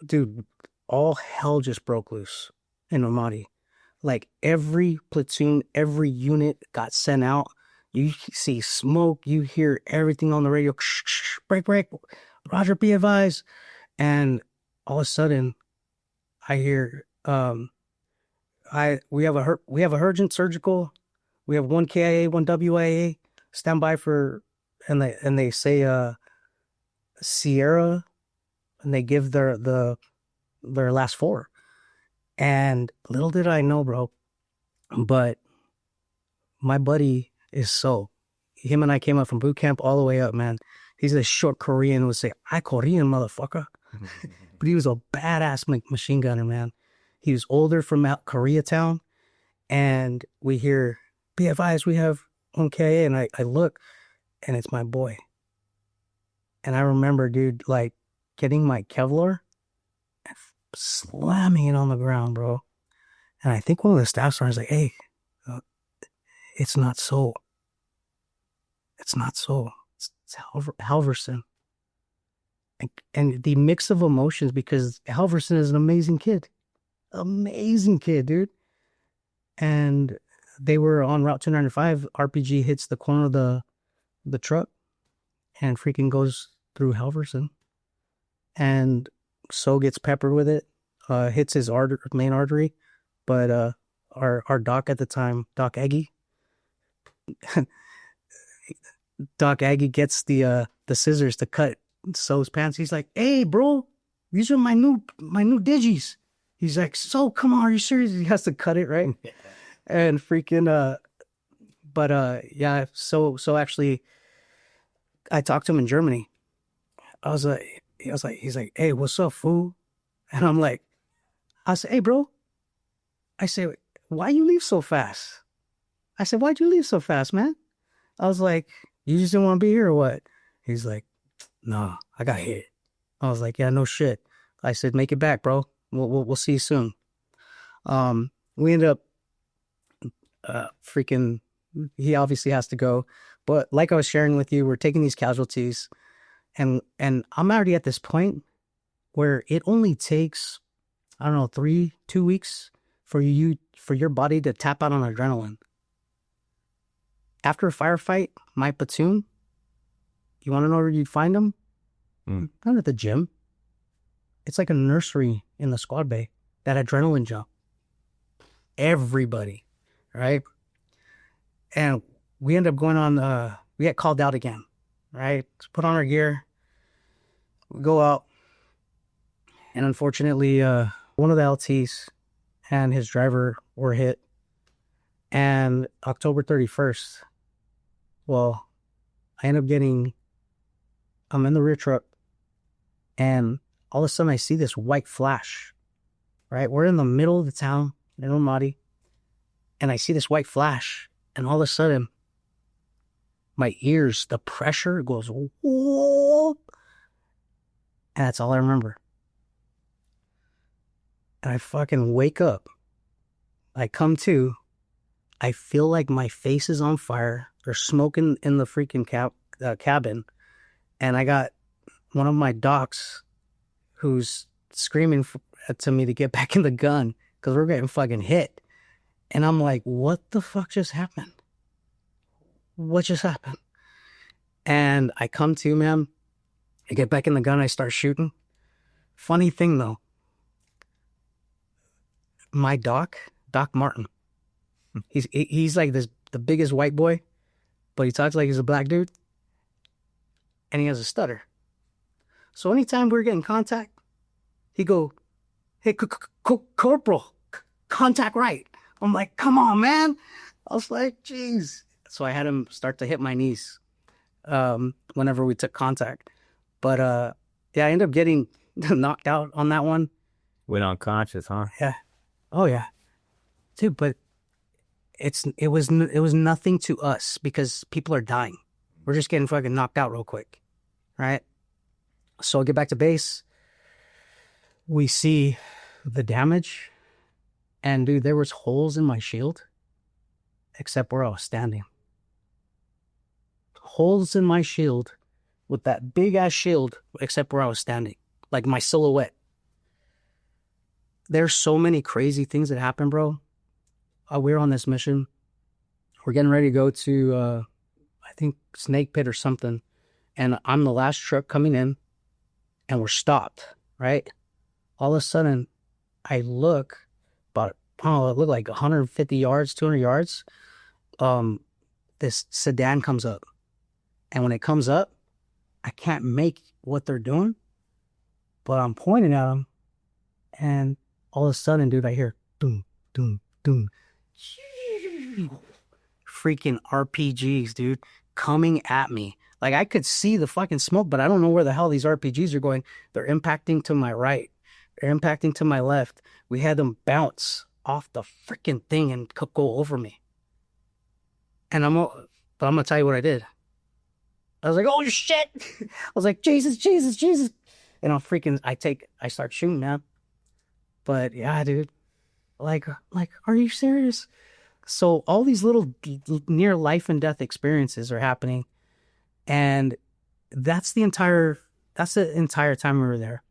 dude, all hell just broke loose in Ramadi. Like, every platoon, every unit got sent out. You see smoke, you hear everything on the radio. Break, Roger, be advised. And all of a sudden, I hear we have a urgent surgical. We have one KIA, one WIA, stand by for, and they say Sierra, and they give their last four. And little did I know, bro, but my buddy is him and I came up from boot camp all the way up, man. He's a short Korean who would say, "I Korean, motherfucker." But he was a badass machine gunner, man. He was older from out Koreatown. And we hear, "Be advised, we have one KIA." And I look, and it's my boy. And I remember, dude, like getting my Kevlar and slamming it on the ground, bro. And I think one of the staff sergeants like, "Hey, it's not so. It's not so. It's Halverson." And the mix of emotions, because Halverson is an amazing kid, dude. And they were on Route 295. RPG hits the corner of the truck and freaking goes through Halverson. And so gets peppered with it, hits his main artery. But our doc at the time, Doc Aggie, gets the scissors to cut So's pants. He's like, "Hey, bro, these are my new digis." He's like, "So, come on, are you serious?" He has to cut it, right? And freaking yeah. So actually, I talked to him in Germany. He's like, "Hey, what's up, fool?" And I said, "Hey, bro," I said, "Why you leave so fast?" I said, "Why'd you leave so fast, man?" I was like, "You just didn't want to be here or what?" He's like, "Nah, I got hit." I was like, "Yeah, no shit." I said, "Make it back, bro. We'll see you soon." We ended up freaking. He obviously has to go, but like I was sharing with you, we're taking these casualties, and I'm already at this point where it only takes, I don't know, 2 weeks for your body to tap out on adrenaline. After a firefight, my platoon, you want to know where you'd find them? Not at the gym. It's like a nursery in the squad bay. That adrenaline jump. Everybody, right? And we end up going on, we get called out again, right? Let's put on our gear. We go out. And unfortunately, one of the LTs and his driver were hit. And October 31st, well, I end up I'm in the rear truck, and all of a sudden I see this white flash, right? We're in the middle of the town in Ramadi, and I see this white flash, and all of a sudden my ears, the pressure goes, whoop, and that's all I remember. And I fucking wake up. I come to, I feel like my face is on fire. There's smoke in the freaking cabin. And I got one of my docs who's screaming to me to get back in the gun because we're getting fucking hit. And I'm like, what the fuck just happened? What just happened? And I come to, man. I get back in the gun. I start shooting. Funny thing, though. My Doc Martin, he's like the biggest white boy, but he talks like he's a black dude. And he has a stutter. So anytime we're getting contact, he go, "Hey, corporal, contact right." I'm like, "Come on, man." I was like, "Jeez." So I had him start to hit my knees whenever we took contact. But yeah, I ended up getting knocked out on that one. Went unconscious, huh? Yeah. Oh yeah, dude. But it was nothing to us because people are dying. We're just getting fucking knocked out real quick, right? So I get back to base. We see the damage, and dude, there was holes in my shield, except where I was standing. Holes in my shield, with that big ass shield, except where I was standing, like my silhouette. There's so many crazy things that happen, bro. We're on this mission. We're getting ready to go to, I think, Snake Pit or something. And I'm the last truck coming in, and we're stopped, right? All of a sudden, I look about oh, it looked like 150 yards, 200 yards. Um, this sedan comes up. And when it comes up, I can't make what they're doing, but I'm pointing at them. And all of a sudden, dude, I hear doom, doom, doom. Freaking RPGs, dude, coming at me. Like I could see the fucking smoke, but I don't know where the hell these RPGs are going. They're impacting to my right. They're impacting to my left. We had them bounce off the freaking thing and go over me. And but I'm gonna tell you what I did. I was like, oh shit. I was like, Jesus, Jesus, Jesus. And I start shooting, man. But yeah, dude, like, are you serious? So all these little near life and death experiences are happening. And that's the entire time we were there.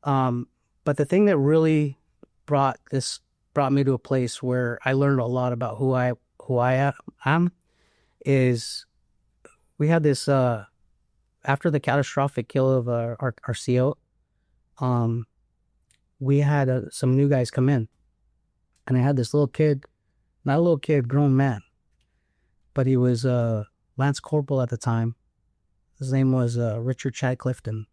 But the thing that really brought me to a place where I learned a lot about who I am is we had this, after the catastrophic kill of our CO, we had some new guys come in, and I had this little kid, not a little kid, grown man, but he was Lance Corporal at the time. His name was Richard Chad Clifton,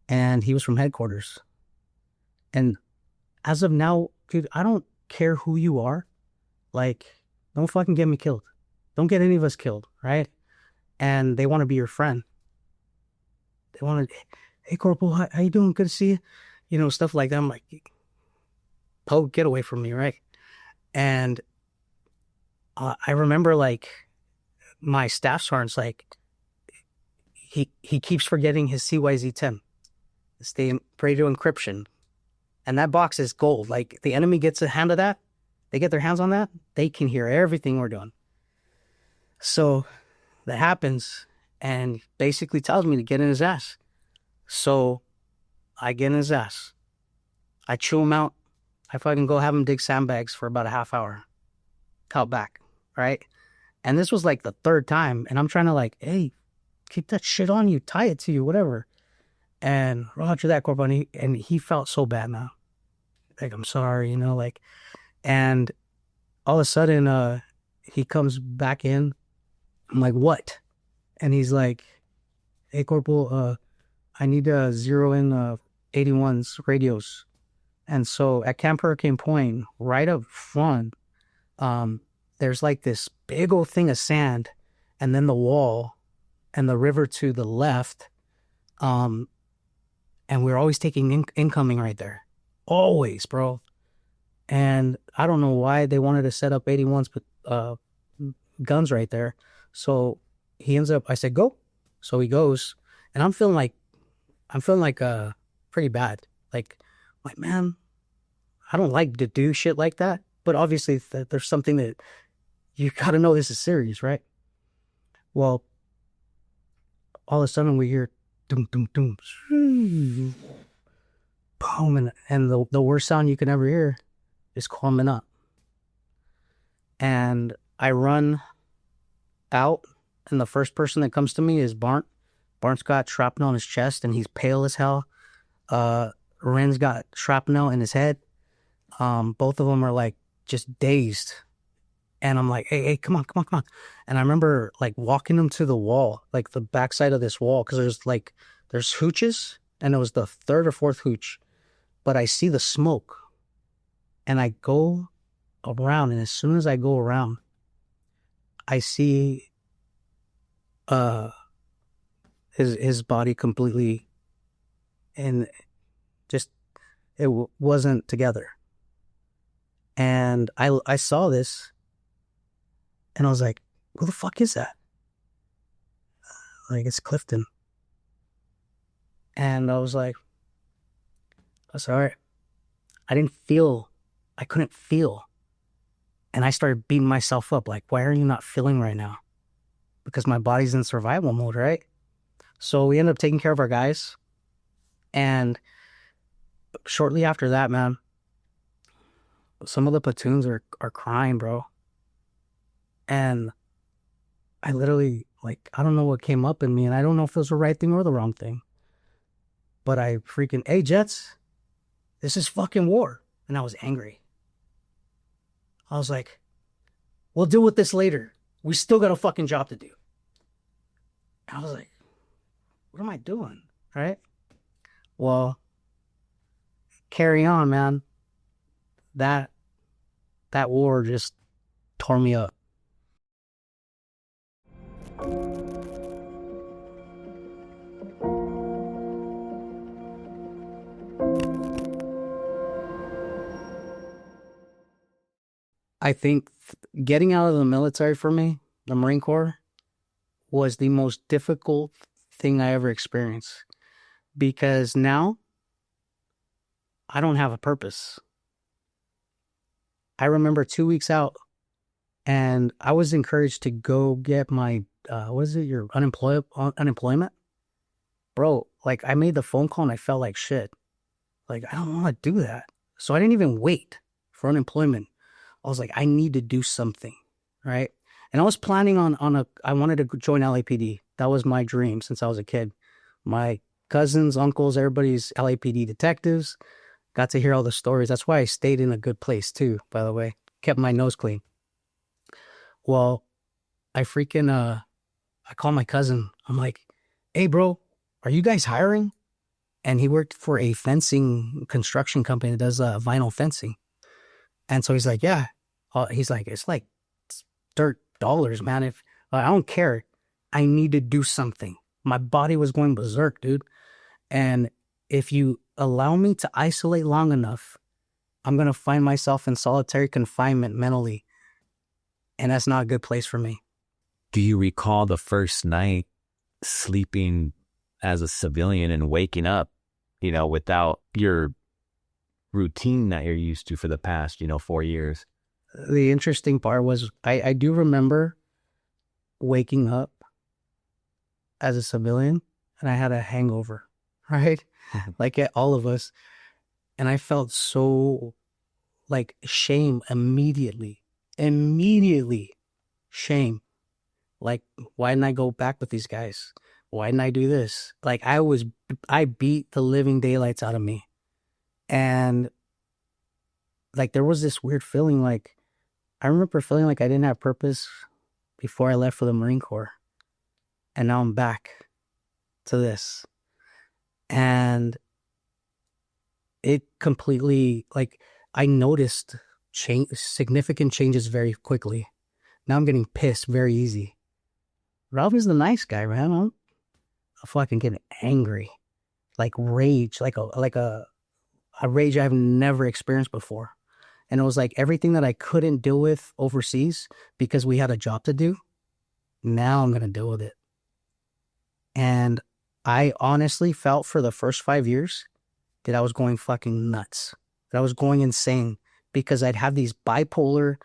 and he was from headquarters. And as of now, dude, I don't care who you are. Like, don't fucking get me killed. Don't get any of us killed, right? And they want to be your friend. They want to, hey, Corporal, how you doing? Good to see you. You know, stuff like that. I'm like, Poe, get away from me, right? And I remember, like, my staff sergeant's like, he keeps forgetting his CYZ-10. It's the radio encryption. And that box is gold. Like, the enemy gets a hand of that. They get their hands on that. They can hear everything we're doing. So that happens and basically tells me to get in his ass. So I get in his ass. I chew him out. I fucking go have him dig sandbags for about a half hour. Out back, right? And this was like the third time. And I'm trying to like, hey, keep that shit on you. Tie it to you, whatever. And Roger that, Corporal. And he felt so bad now. Like, I'm sorry, you know, like. And all of a sudden, he comes back in. I'm like, what? And he's like, hey, Corporal, I need to zero in 81's radios. And so at Camp Hurricane Point, right up front, there's like this big old thing of sand, and then the wall and the river to the left. And we're always taking incoming right there. Always, bro. And I don't know why they wanted to set up 81's guns right there. So he ends up, I said, go. So he goes, and I'm feeling like pretty bad. Like, man, I don't like to do shit like that. But obviously there's something that you got to know this is serious, right? Well, all of a sudden we hear doom, doom, doom, boom, and the worst sound you can ever hear is coming up. And I run out, and the first person that comes to me is Barnt. Barnt's got shrapnel on his chest, and he's pale as hell. Ren's got shrapnel in his head. Both of them are like just dazed. And I'm like, hey, come on. And I remember like walking them to the wall, like the backside of this wall, because there's hooches, and it was the third or fourth hooch. But I see the smoke, and I go around, and as soon as I go around, I see his body completely, and just it wasn't together. And I saw this, and I was like, who the fuck is that? Like, it's Clifton. And I was like, that's all right. I couldn't feel. And I started beating myself up, like, why are you not feeling right now? Because my body's in survival mode, right? So we ended up taking care of our guys. And shortly after that, man, some of the platoons are crying, bro. And I literally, like, I don't know what came up in me, and I don't know if it was the right thing or the wrong thing. But I freaking, hey, Jets, this is fucking war. And I was angry. I was like, we'll deal with this later. We still got a fucking job to do. I was like, what am I doing? Right? Well, carry on, man. That war just tore me up. I think getting out of the military for me, the Marine Corps, was the most difficult thing I ever experienced, because now I don't have a purpose. I remember 2 weeks out, and I was encouraged to go get my what is it, your unemployment, bro. Like, I made the phone call and I felt like shit. Like, I don't want to do that, so I didn't even wait for unemployment. I was like, I need to do something, right? And I was planning I wanted to join LAPD. That was my dream since I was a kid. My cousins, uncles, everybody's LAPD detectives. Got to hear all the stories. That's why I stayed in a good place too, by the way. Kept my nose clean. Well, I called my cousin. I'm like, hey bro, are you guys hiring? And he worked for a fencing construction company that does vinyl fencing. And so he's like, yeah. He's like, it's like $30, man. If I don't care, I need to do something. My body was going berserk, dude. And if you allow me to isolate long enough, I'm going to find myself in solitary confinement mentally. And that's not a good place for me. Do you recall the first night sleeping as a civilian and waking up, without your routine that you're used to for the past, 4 years? The interesting part was I do remember waking up as a civilian and I had a hangover, right? Like all of us. And I felt so like shame immediately shame. Like, why didn't I go back with these guys? Why didn't I do this? Like, I beat the living daylights out of me. And like, there was this weird feeling. Like, I remember feeling like I didn't have purpose before I left for the Marine Corps. And now I'm back to this. And it completely, like, I noticed significant changes very quickly. Now I'm getting pissed very easy. Ralph is the nice guy, man. I'm fucking getting angry, like rage, like a rage I've never experienced before. And it was like everything that I couldn't deal with overseas because we had a job to do. Now I'm going to deal with it. And I honestly felt for the first 5 years that I was going fucking nuts, that I was going insane, because I'd have these bipolar,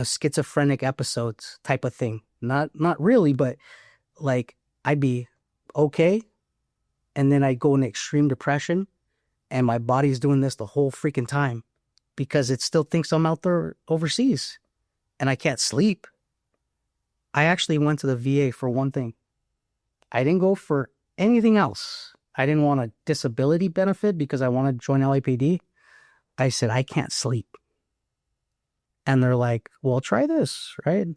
schizophrenic episodes type of thing. Not really, but like I'd be okay. And then I'd go into extreme depression and my body's doing this the whole freaking time because it still thinks I'm out there overseas and I can't sleep. I actually went to the VA for one thing. I didn't go for anything else. I didn't want a disability benefit because I wanted to join LAPD. I said, I can't sleep. And they're like, well, try this, right?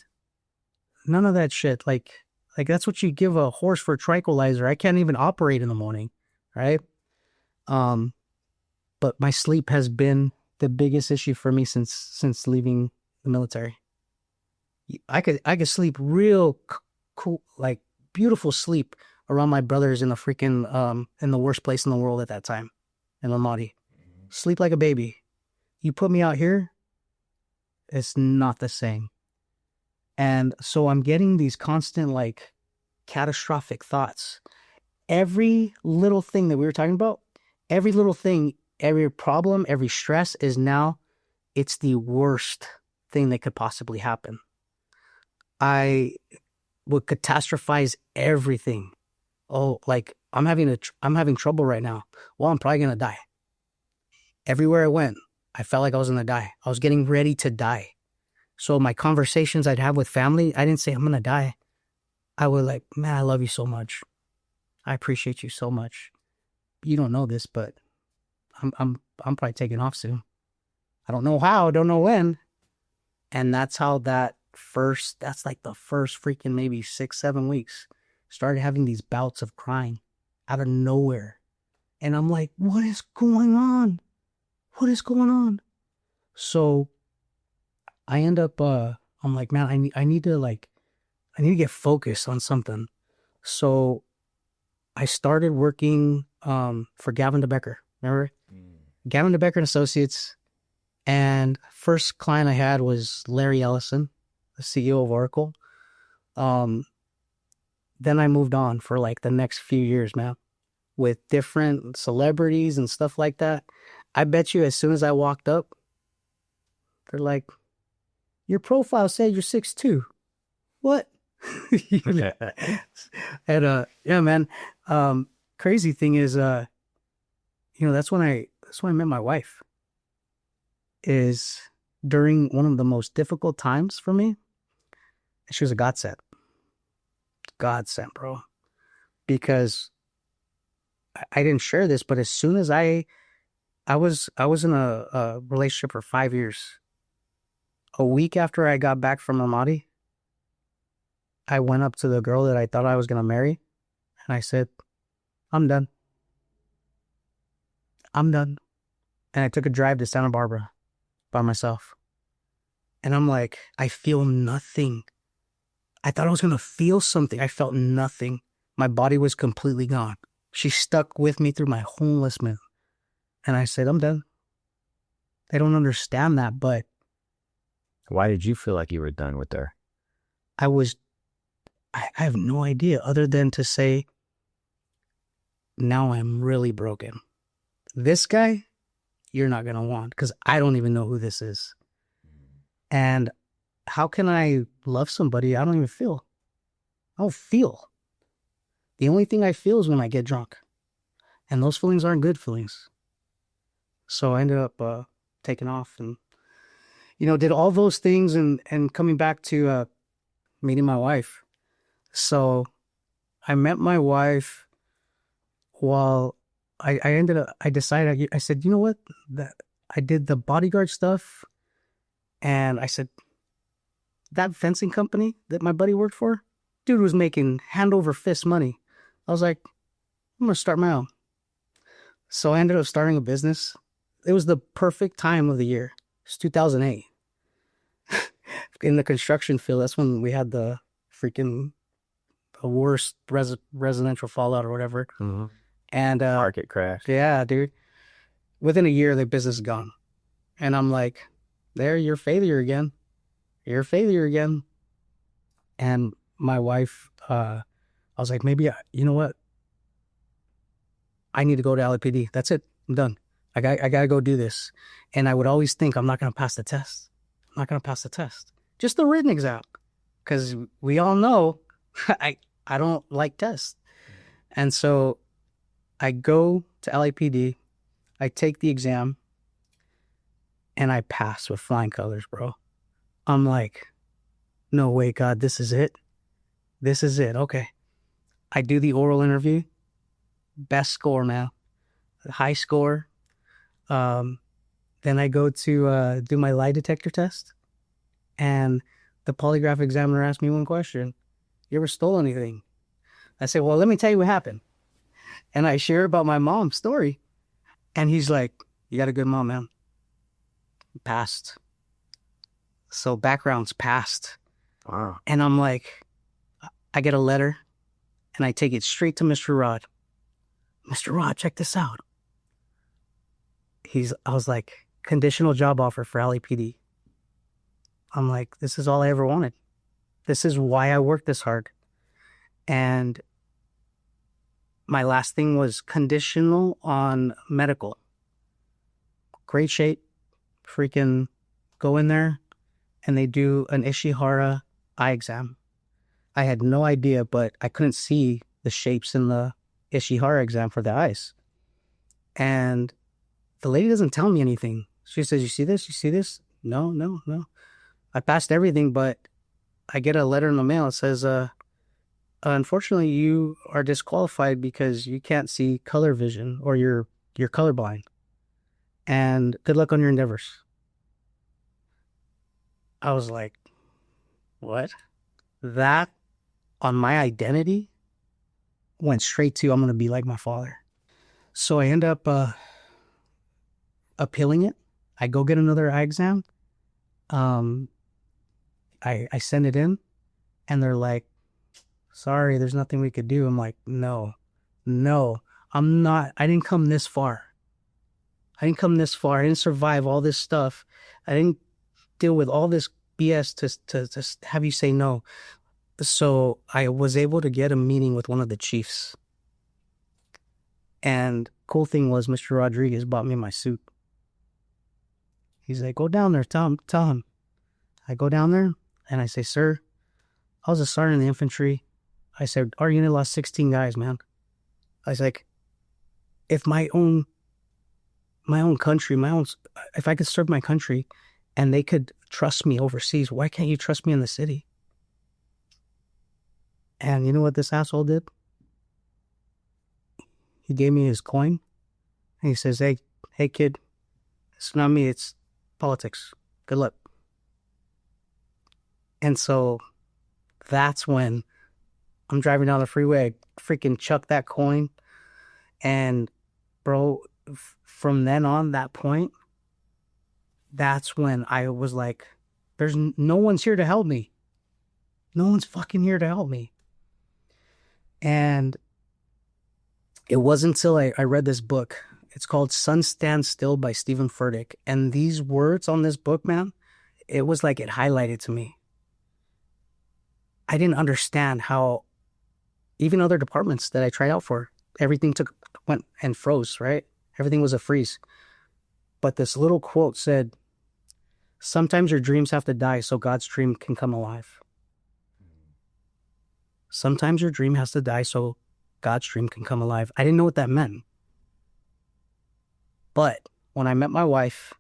None of that shit. Like that's what you give a horse for a tranquilizer. I can't even operate in the morning, right? But my sleep has been the biggest issue for me since leaving the military. I could sleep real cool, like beautiful sleep around my brothers in the freaking in the worst place in the world at that time, in Ramadi. Sleep like a baby. You put me out here, it's not the same. And so I'm getting these constant like catastrophic thoughts. Every little thing that we were talking about, every little thing, every problem, every stress is now, it's the worst thing that could possibly happen. I would catastrophize everything. Oh, like I'm having trouble right now. Well, I'm probably gonna die. Everywhere I went, I felt like I was gonna die. I was getting ready to die. So my conversations I'd have with family, I didn't say I'm gonna die. I would like, man, I love you so much. I appreciate you so much. You don't know this, but I'm probably taking off soon. I don't know how, I don't know when. And that's how that's like the first freaking maybe 6, 7 weeks, started having these bouts of crying out of nowhere. And I'm like, what is going on? What is going on? So I end up, I'm like, man, I need to get focused on something. So I started working for Gavin DeBecker. Remember? Gavin DeBecker and Associates. And first client I had was Larry Ellison, the CEO of Oracle. Then I moved on for like the next few years, man, with different celebrities and stuff like that. I bet you as soon as I walked up, they're like, your profile said you're 6'2". What? And yeah, man. Crazy thing is, that's when I met my wife. Is during one of the most difficult times for me. She was a godsend. Godsend, bro. Because I didn't share this, but as soon as I was in a relationship for 5 years. A week after I got back from Ramadi, I went up to the girl that I thought I was gonna marry, and I said, I'm done. I'm done. And I took a drive to Santa Barbara by myself. And I'm like, I feel nothing. I thought I was going to feel something. I felt nothing. My body was completely gone. She stuck with me through my whole enlistment. And I said, I'm done. They don't understand that, but Why did you feel like you were done with her? I have no idea other than to say, now I'm really broken. This guy, you're not going to want, because I don't even know who this is. And how can I love somebody I don't even feel? I don't feel. The only thing I feel is when I get drunk. And those feelings aren't good feelings. So I ended up taking off and, did all those things and coming back to meeting my wife. So I met my wife while I decided, I said, you know what? I did the bodyguard stuff. And I said, that fencing company that my buddy worked for, dude was making hand over fist money. I was like, I'm going to start my own. So I ended up starting a business. It was the perfect time of the year. It's 2008. In the construction field, that's when we had the worst residential fallout or whatever. Mm-hmm. And Market crash. Yeah, dude. Within a year, the business is gone. And I'm like, there, you're a failure again. You're a failure again. And my wife, I was like, maybe, you know what? I need to go to LAPD. That's it. I'm done. I got to go do this. And I would always think, I'm not going to pass the test. I'm not going to pass the test. Just the written exam. Because we all know I don't like tests. And so I go to LAPD. I take the exam. And I pass with flying colors, bro. I'm like, no way, God, this is it. This is it. Okay. I do the oral interview. Best score, man. High score. Then I go to do my lie detector test. And the polygraph examiner asked me one question. You ever stole anything? I said, well, let me tell you what happened. And I share about my mom's story. And he's like, you got a good mom, man. Passed. So background's passed. Wow. And I'm like, I get a letter and I take it straight to Mr. Rod. Mr. Rod, check this out. I was like, conditional job offer for LAPD. I'm like, this is all I ever wanted. This is why I worked this hard. And my last thing was conditional on medical. Great shape. Freaking go in there and they do an Ishihara eye exam. I had no idea, but I couldn't see the shapes in the Ishihara exam for the eyes. And the lady doesn't tell me anything. She says, you see this? You see this? No. I passed everything, but I get a letter in the mail. It says, unfortunately, you are disqualified because you can't see color vision or you're colorblind. And good luck on your endeavors. I was like, what? That on my identity went straight to I'm going to be like my father. So I end up appealing it. I go get another eye exam. Um, I send it in, and they're like, sorry, there's nothing we could do. I'm like, no, I'm not. I didn't come this far. I didn't survive all this stuff. I didn't deal with all this BS to have you say no. So I was able to get a meeting with one of the chiefs. And cool thing was Mr. Rodriguez bought me my suit. He's like, go down there, tell him. I go down there and I say, sir, I was a sergeant in the infantry. I said, our unit lost 16 guys, man. I was like, if my own country, if I could serve my country and they could trust me overseas, why can't you trust me in the city? And you know what this asshole did? He gave me his coin and he says, hey kid, it's not me, it's politics. Good luck. And so that's when I'm driving down the freeway, I freaking chuck that coin. And bro, from then on, that point, that's when I was like, there's no one's here to help me. No one's fucking here to help me. And it wasn't until I read this book. It's called Sun Stand Still by Stephen Furtick. And these words on this book, man, it was like it highlighted to me. I didn't understand how even other departments that I tried out for, everything went and froze, right? Everything was a freeze. But this little quote said, sometimes your dreams have to die so God's dream can come alive. Sometimes your dream has to die so God's dream can come alive. I didn't know what that meant. But when I met my wife,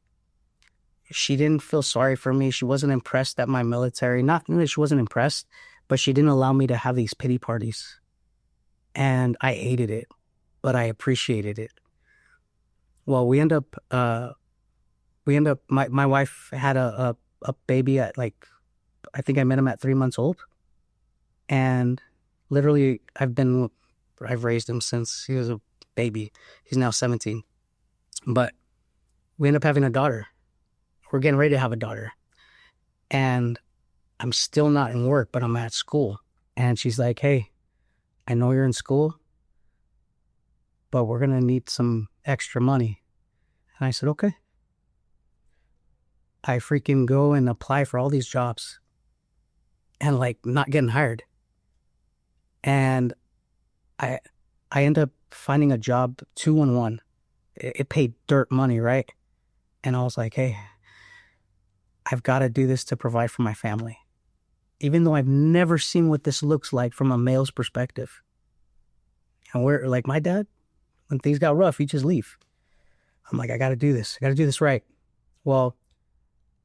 she didn't feel sorry for me. She wasn't impressed at my military. Not that she wasn't impressed, but she didn't allow me to have these pity parties. And I hated it, but I appreciated it. Well, my wife had a baby at I think I met him at 3 months old. And literally I've raised him since he was a baby. He's now 17. But we end up having a daughter. We're getting ready to have a daughter. And I'm still not in work, but I'm at school. And she's like, hey, I know you're in school, but we're going to need some extra money. And I said, okay. I freaking go and apply for all these jobs and not getting hired. And I end up finding a job 211. It paid dirt money, right? And I was like, hey, I've got to do this to provide for my family. Even though I've never seen what this looks like from a male's perspective. And we're like, my dad, when things got rough, he'd just leave. I'm like, I got to do this. I got to do this right. Well,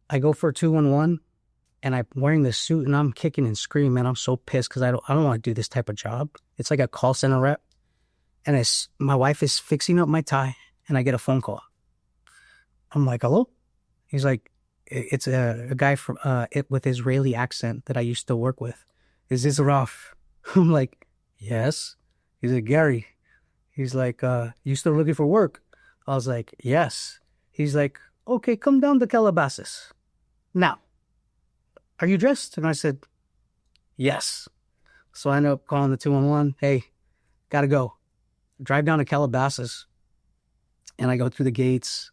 I go for a 211 and I'm wearing this suit and I'm kicking and screaming, man. I'm so pissed because I don't want to do this type of job. It's like a call center rep. And my wife is fixing up my tie and I get a phone call. I'm like, hello? He's like, it's a guy from with Israeli accent that I used to work with. Is this Ralph? I'm like, yes. He's like, Gary. He's like, you still looking for work? I was like, yes. He's like, okay, come down to Calabasas. Now, are you dressed? And I said, yes. So I ended up calling the 211. Hey, gotta go. Drive down to Calabasas. And I go through the gates.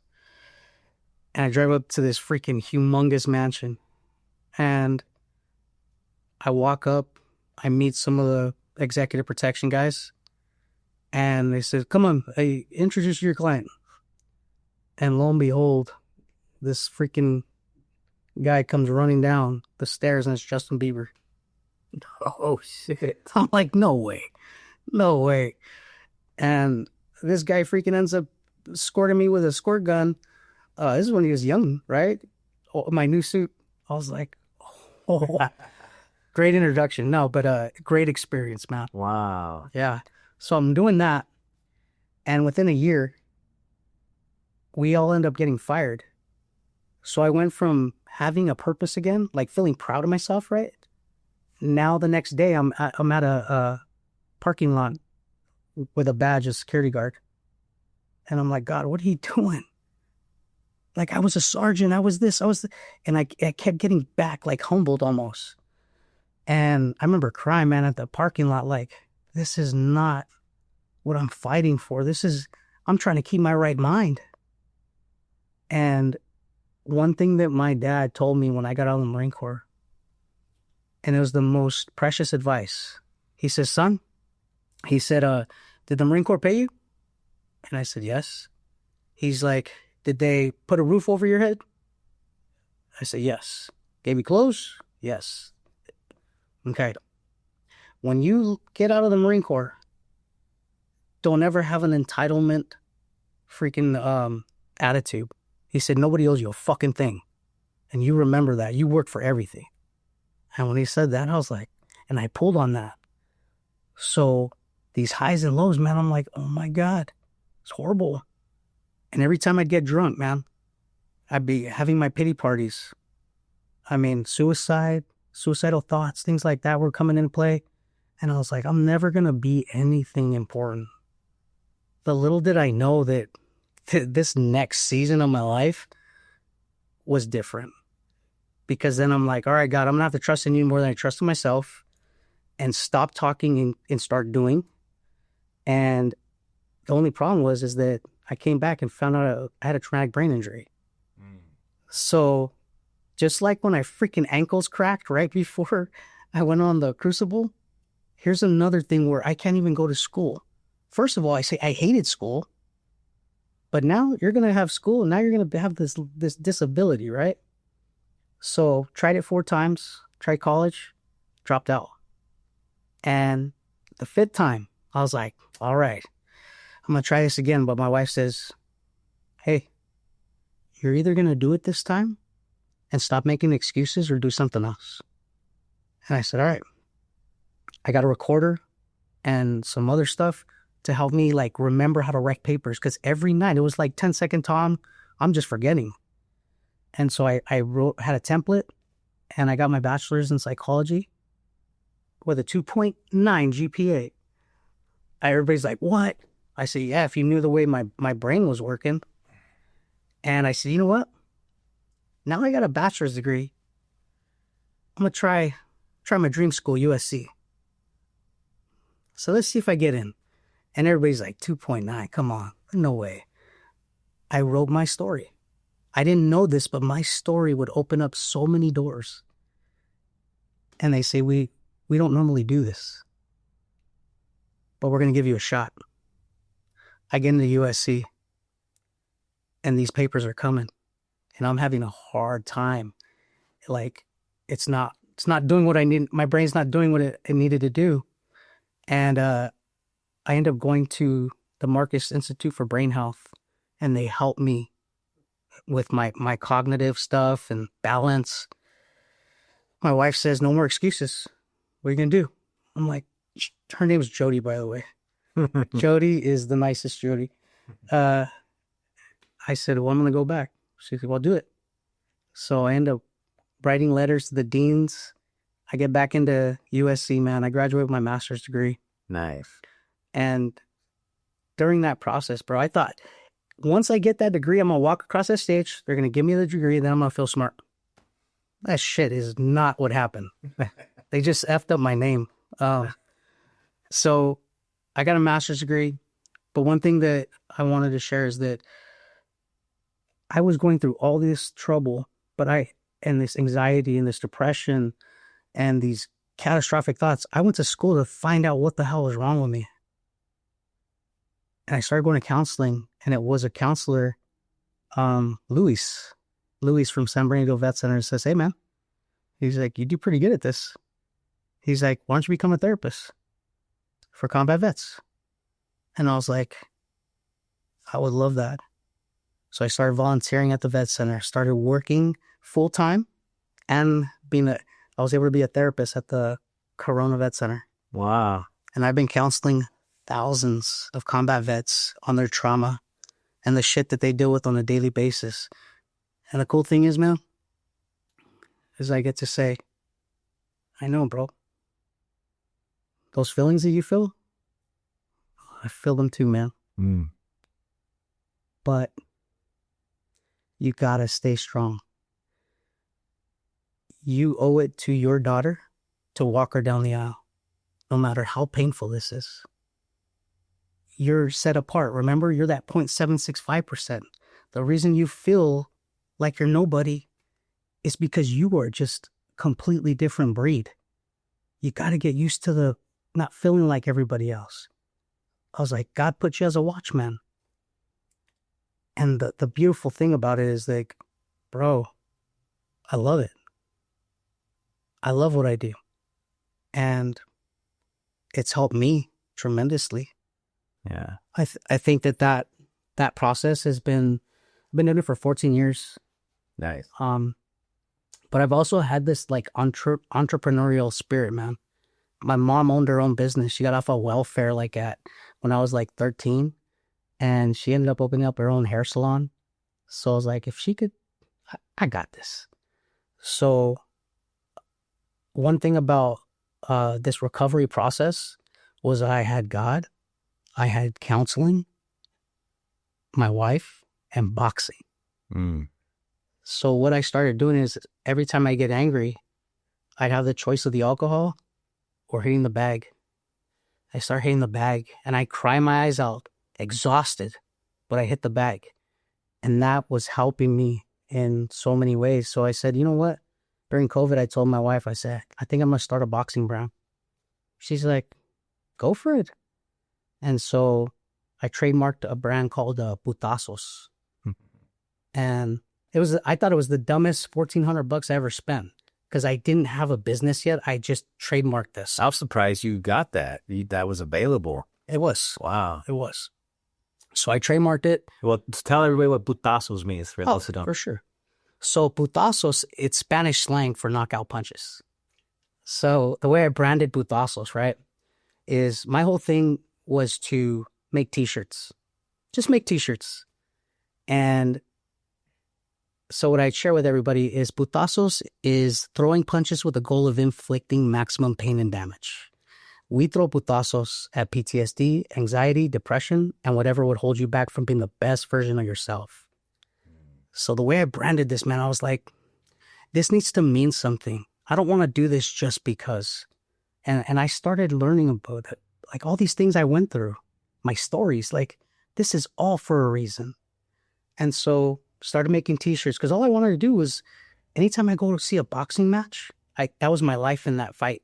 And I drive up to this freaking humongous mansion. And I walk up. I meet some of the executive protection guys. And they said, come on, hey, introduce your client. And lo and behold, this freaking guy comes running down the stairs and it's Justin Bieber. Oh, shit. I'm like, no way. No way. And this guy freaking ends up escorting me with a squirt gun. This is when he was young, right? Oh, my new suit. I was like, oh, great introduction. No, but great experience, man. Wow. Yeah. So I'm doing that. And within a year, we all end up getting fired. So I went from having a purpose again, like feeling proud of myself, right? Now the next day I'm at a parking lot with a badge as security guard. And I'm like, God, what are you doing? Like, I was a sergeant, I was this, and I kept getting back, like humbled almost. And I remember crying, man, at the parking lot, like, this is not what I'm fighting for. I'm trying to keep my right mind. And one thing that my dad told me when I got out of the Marine Corps, and it was the most precious advice. He says, son, he said, did the Marine Corps pay you? And I said, yes. He's like, did they put a roof over your head? I said, yes. Gave you clothes? Yes. Okay. When you get out of the Marine Corps, don't ever have an entitlement freaking attitude. He said, nobody owes you a fucking thing. And you remember that. You work for everything. And when he said that, I was like, and I pulled on that. So these highs and lows, man, I'm like, oh my God, it's horrible. And every time I'd get drunk, man, I'd be having my pity parties. I mean, suicidal thoughts, things like that were coming into play. And I was like, I'm never going to be anything important. But little did I know that this next season of my life was different. Because then I'm like, all right, God, I'm going to have to trust in you more than I trust in myself, and stop talking and start doing. And the only problem is that I came back and found out I had a traumatic brain injury. So just like when I freaking ankles cracked right before I went on the Crucible, here's another thing where I can't even go to school. First of all, I say I hated school, but now you're going to have school, and now you're going to have this disability, right? So tried it 4 times, tried college, dropped out. And the 5th time, I was like, all right, I'm going to try this again. But my wife says, hey, you're either going to do it this time and stop making excuses, or do something else. And I said, all right. I got a recorder and some other stuff to help me like remember how to write papers. Because every night it was like 10-second Tom, I'm just forgetting. And so I had a template, and I got my bachelor's in psychology with a 2.9 GPA. Everybody's like, what? I said, yeah, if you knew the way my brain was working. And I said, you know what? Now I got a bachelor's degree. I'm going to try my dream school, USC. So let's see if I get in. And everybody's like, 2.9, come on, no way. I wrote my story. I didn't know this, but my story would open up so many doors. And they say, we don't normally do this, but we're going to give you a shot. I get into USC, and these papers are coming, and I'm having a hard time. Like, it's not doing what I need. My brain's not doing what it needed to do. And I end up going to the Marcus Institute for Brain Health, and they help me with my cognitive stuff and balance. My wife says, no more excuses. What are you going to do? I'm like, her name's Jody, by the way. Jody is the nicest Jody. I said, well, I'm going to go back. She said, well, do it. So I end up writing letters to the deans. I get back into USC, man. I graduated with my master's degree. Nice. And during that process, bro, I thought, once I get that degree, I'm going to walk across that stage. They're going to give me the degree, and then I'm going to feel smart. That shit is not what happened. They just effed up my name. So I got a master's degree. But one thing that I wanted to share is that I was going through all this trouble, and this anxiety and this depression and these catastrophic thoughts. I went to school to find out what the hell was wrong with me. And I started going to counseling, and it was a counselor, Luis from San Bernardino Vet Center, says, hey, man, he's like, you do pretty good at this. He's like, why don't you become a therapist for combat vets? And I was like, I would love that. So I started volunteering at the vet center, started working full time, and I was able to be a therapist at the Corona Vet Center. Wow. And I've been counseling thousands of combat vets on their trauma and the shit that they deal with on a daily basis. And the cool thing is, man, is I get to say, I know, bro. Those feelings that you feel, I feel them too, man. Mm. But you gotta stay strong. You owe it to your daughter to walk her down the aisle, no matter how painful this is. You're set apart. Remember, you're that 0.765%. The reason you feel like you're nobody is because you are just completely different breed. You got to get used to the not feeling like everybody else. I was like, God put you as a watchman. And the beautiful thing about it is like, bro, I love it. I love what I do. And it's helped me tremendously. Yeah. I think that process has been, I've been doing it for 14 years. Nice. But I've also had this like entrepreneurial spirit, man. My mom owned her own business. She got off of welfare when I was like 13, and she ended up opening up her own hair salon. So I was like, if she could, I got this. So one thing about this recovery process was I had God, I had counseling, my wife, and boxing. Mm. So what I started doing is every time I get angry, I'd have the choice of the alcohol or hitting the bag. I start hitting the bag and I cry my eyes out, exhausted, but I hit the bag. And that was helping me in so many ways. So I said, you know what? During COVID, I told my wife, I said, I think I'm going to start a boxing brand. She's like, go for it. And so I trademarked a brand called Putazos. And I thought it was the dumbest $1,400 I ever spent because I didn't have a business yet. I just trademarked this. I was surprised you got that. That was available. It was. Wow. It was. So I trademarked it. Well, tell everybody what putazos means for those who don't. For sure. So putazos, it's Spanish slang for knockout punches. So the way I branded putazos, right, is my whole thing was to make t-shirts. Just make t-shirts. And so what I'd share with everybody is putazos is throwing punches with the goal of inflicting maximum pain and damage. We throw putazos at PTSD, anxiety, depression, and whatever would hold you back from being the best version of yourself. So the way I branded this, man, I was like, this needs to mean something. I don't want to do this just because. And I started learning about it. Like all these things I went through, my stories, like this is all for a reason. And so started making t-shirts because all I wanted to do was anytime I go to see a boxing match, that was my life in that fight.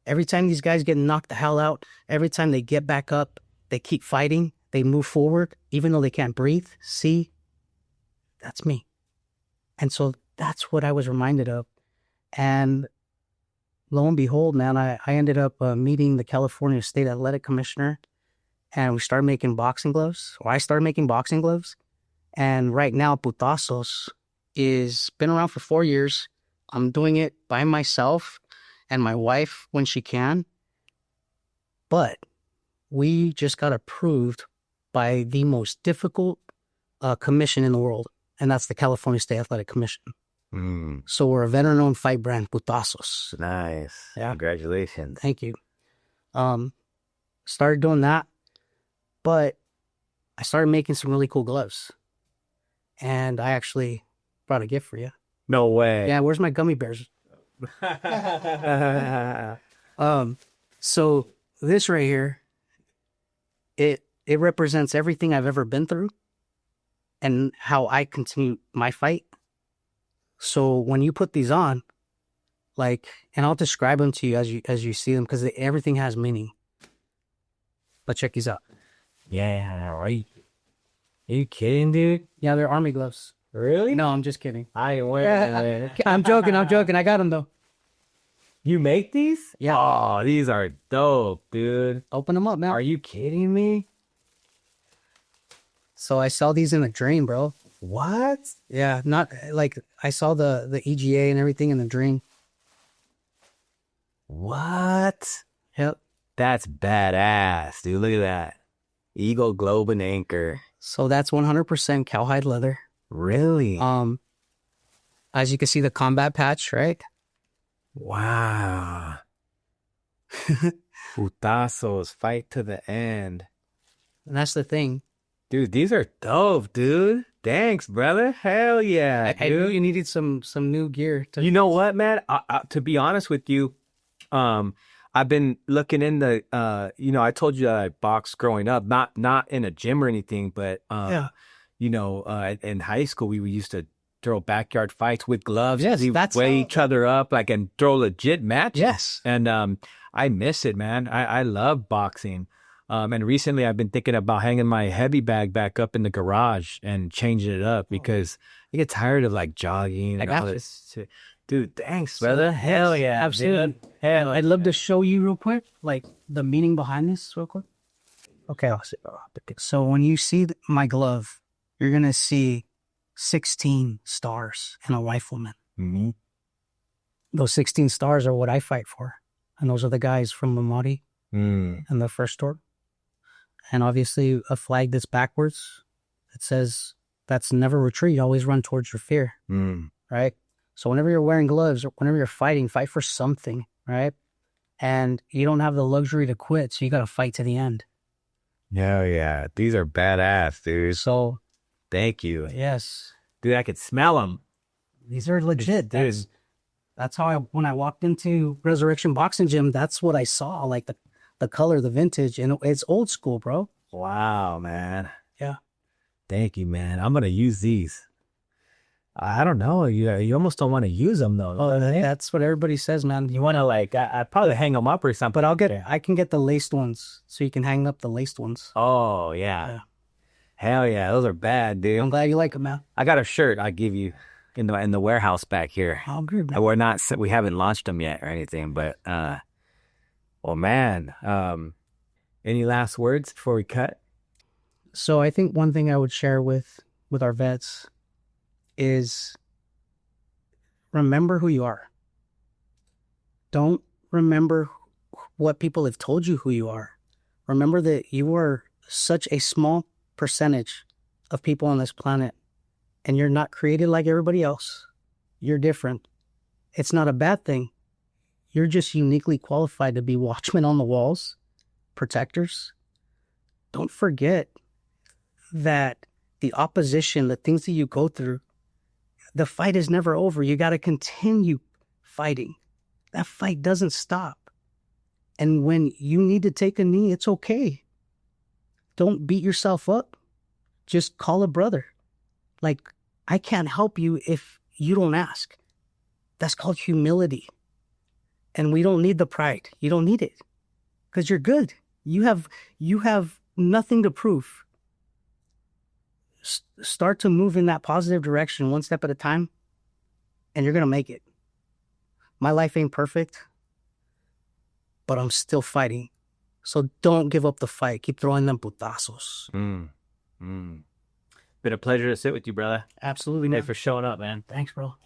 Every time these guys get knocked the hell out, every time they get back up, they keep fighting, they move forward, even though they can't breathe. See, that's me. And so that's what I was reminded of. And lo and behold, man, I ended up meeting the California State Athletic Commissioner, and we started making boxing gloves, or I started making boxing gloves. And right now, Putazos is been around for 4 years. I'm doing it by myself and my wife when she can. But we just got approved by the most difficult commission in the world, and that's the California State Athletic Commission. Mm. So we're a veteran-owned fight brand, Putazos. Nice. Yeah. Congratulations. Thank you. Started doing that, but I started making some really cool gloves. And I actually brought a gift for you. No way. Yeah, where's my gummy bears? So this right here, it represents everything I've ever been through and how I continue my fight. So when you put these on, like, and I'll describe them to you as you see them because everything has meaning. But check these out. Yeah, right. Are you kidding, dude? Yeah, they're army gloves. Really? No, I'm just kidding. I ain't wearing it. I'm joking. I got them though. You make these? Yeah. Oh, these are dope, dude. Open them up, man. Are you kidding me? So I saw these in a dream, bro. What? Yeah, not like I saw the EGA and everything in the dream. What? Yep. That's badass, dude. Look at that. Eagle, globe, and anchor. So that's 100% cowhide leather. Really? As you can see, the combat patch, right? Wow. Putazos, fight to the end. And that's the thing. Dude, these are dope, dude. Thanks, brother. Hell yeah, I knew dude. you needed some new gear. You know what, man? To be honest with you, I've been looking in the, I told you that I boxed growing up, not in a gym or anything, but, in high school, we used to throw backyard fights with gloves. Yes, we that's weigh how- each other up, like, and throw legit matches. Yes. And I miss it, man. I love boxing. And recently I've been thinking about hanging my heavy bag back up in the garage and changing it up because I get tired of like jogging and all this shit. Dude, thanks, brother. Hell yeah. Absolutely. Dude. Hell, I'd love to show you real quick, like the meaning behind this real quick. Okay, I'll see. So when you see my glove, you're going to see 16 stars and a rifleman. Mm-hmm. Those 16 stars are what I fight for. And those are the guys from Ramadi and the first store. And obviously a flag that's backwards. It says that's never retreat. Always run towards your fear. Right? So whenever you're wearing gloves or whenever you're fighting, fight for something. Right? And you don't have the luxury to quit. So you got to fight to the end. Hell yeah. These are badass, dude. So thank you. yes. Dude, I could smell them. These are legit. Dude. That's how when I walked into Resurrection Boxing Gym, that's what I saw. Like the color, the vintage, and it's old school, bro. Wow, man. Yeah. Thank you, man. I'm going to use these. I don't know. You almost don't want to use them, though. Oh, that's what everybody says, man. You want to, like, I'd probably hang them up or something. But I can get the laced ones, so you can hang up the laced ones. Oh, yeah. Hell yeah. Those are bad, dude. I'm glad you like them, man. I got a shirt I'll give you in the warehouse back here. Oh, good, man. We haven't launched them yet or anything, but, well, man, any last words before we cut? So I think one thing I would share with our vets is remember who you are. Don't remember what people have told you who you are. Remember that you are such a small percentage of people on this planet, and you're not created like everybody else. You're different. It's not a bad thing. You're just uniquely qualified to be watchmen on the walls, protectors. Don't forget that the opposition, the things that you go through, the fight is never over. You got to continue fighting. That fight doesn't stop. And when you need to take a knee, it's okay. Don't beat yourself up. Just call a brother. Like, I can't help you if you don't ask. That's called humility. And we don't need the pride. You don't need it because you're good. You have nothing to prove. Start to move in that positive direction one step at a time, and you're going to make it. My life ain't perfect, but I'm still fighting. So don't give up the fight. Keep throwing them putazos. Been a pleasure to sit with you, brother. Absolutely, Thanks man. for showing up, man. Thanks, bro.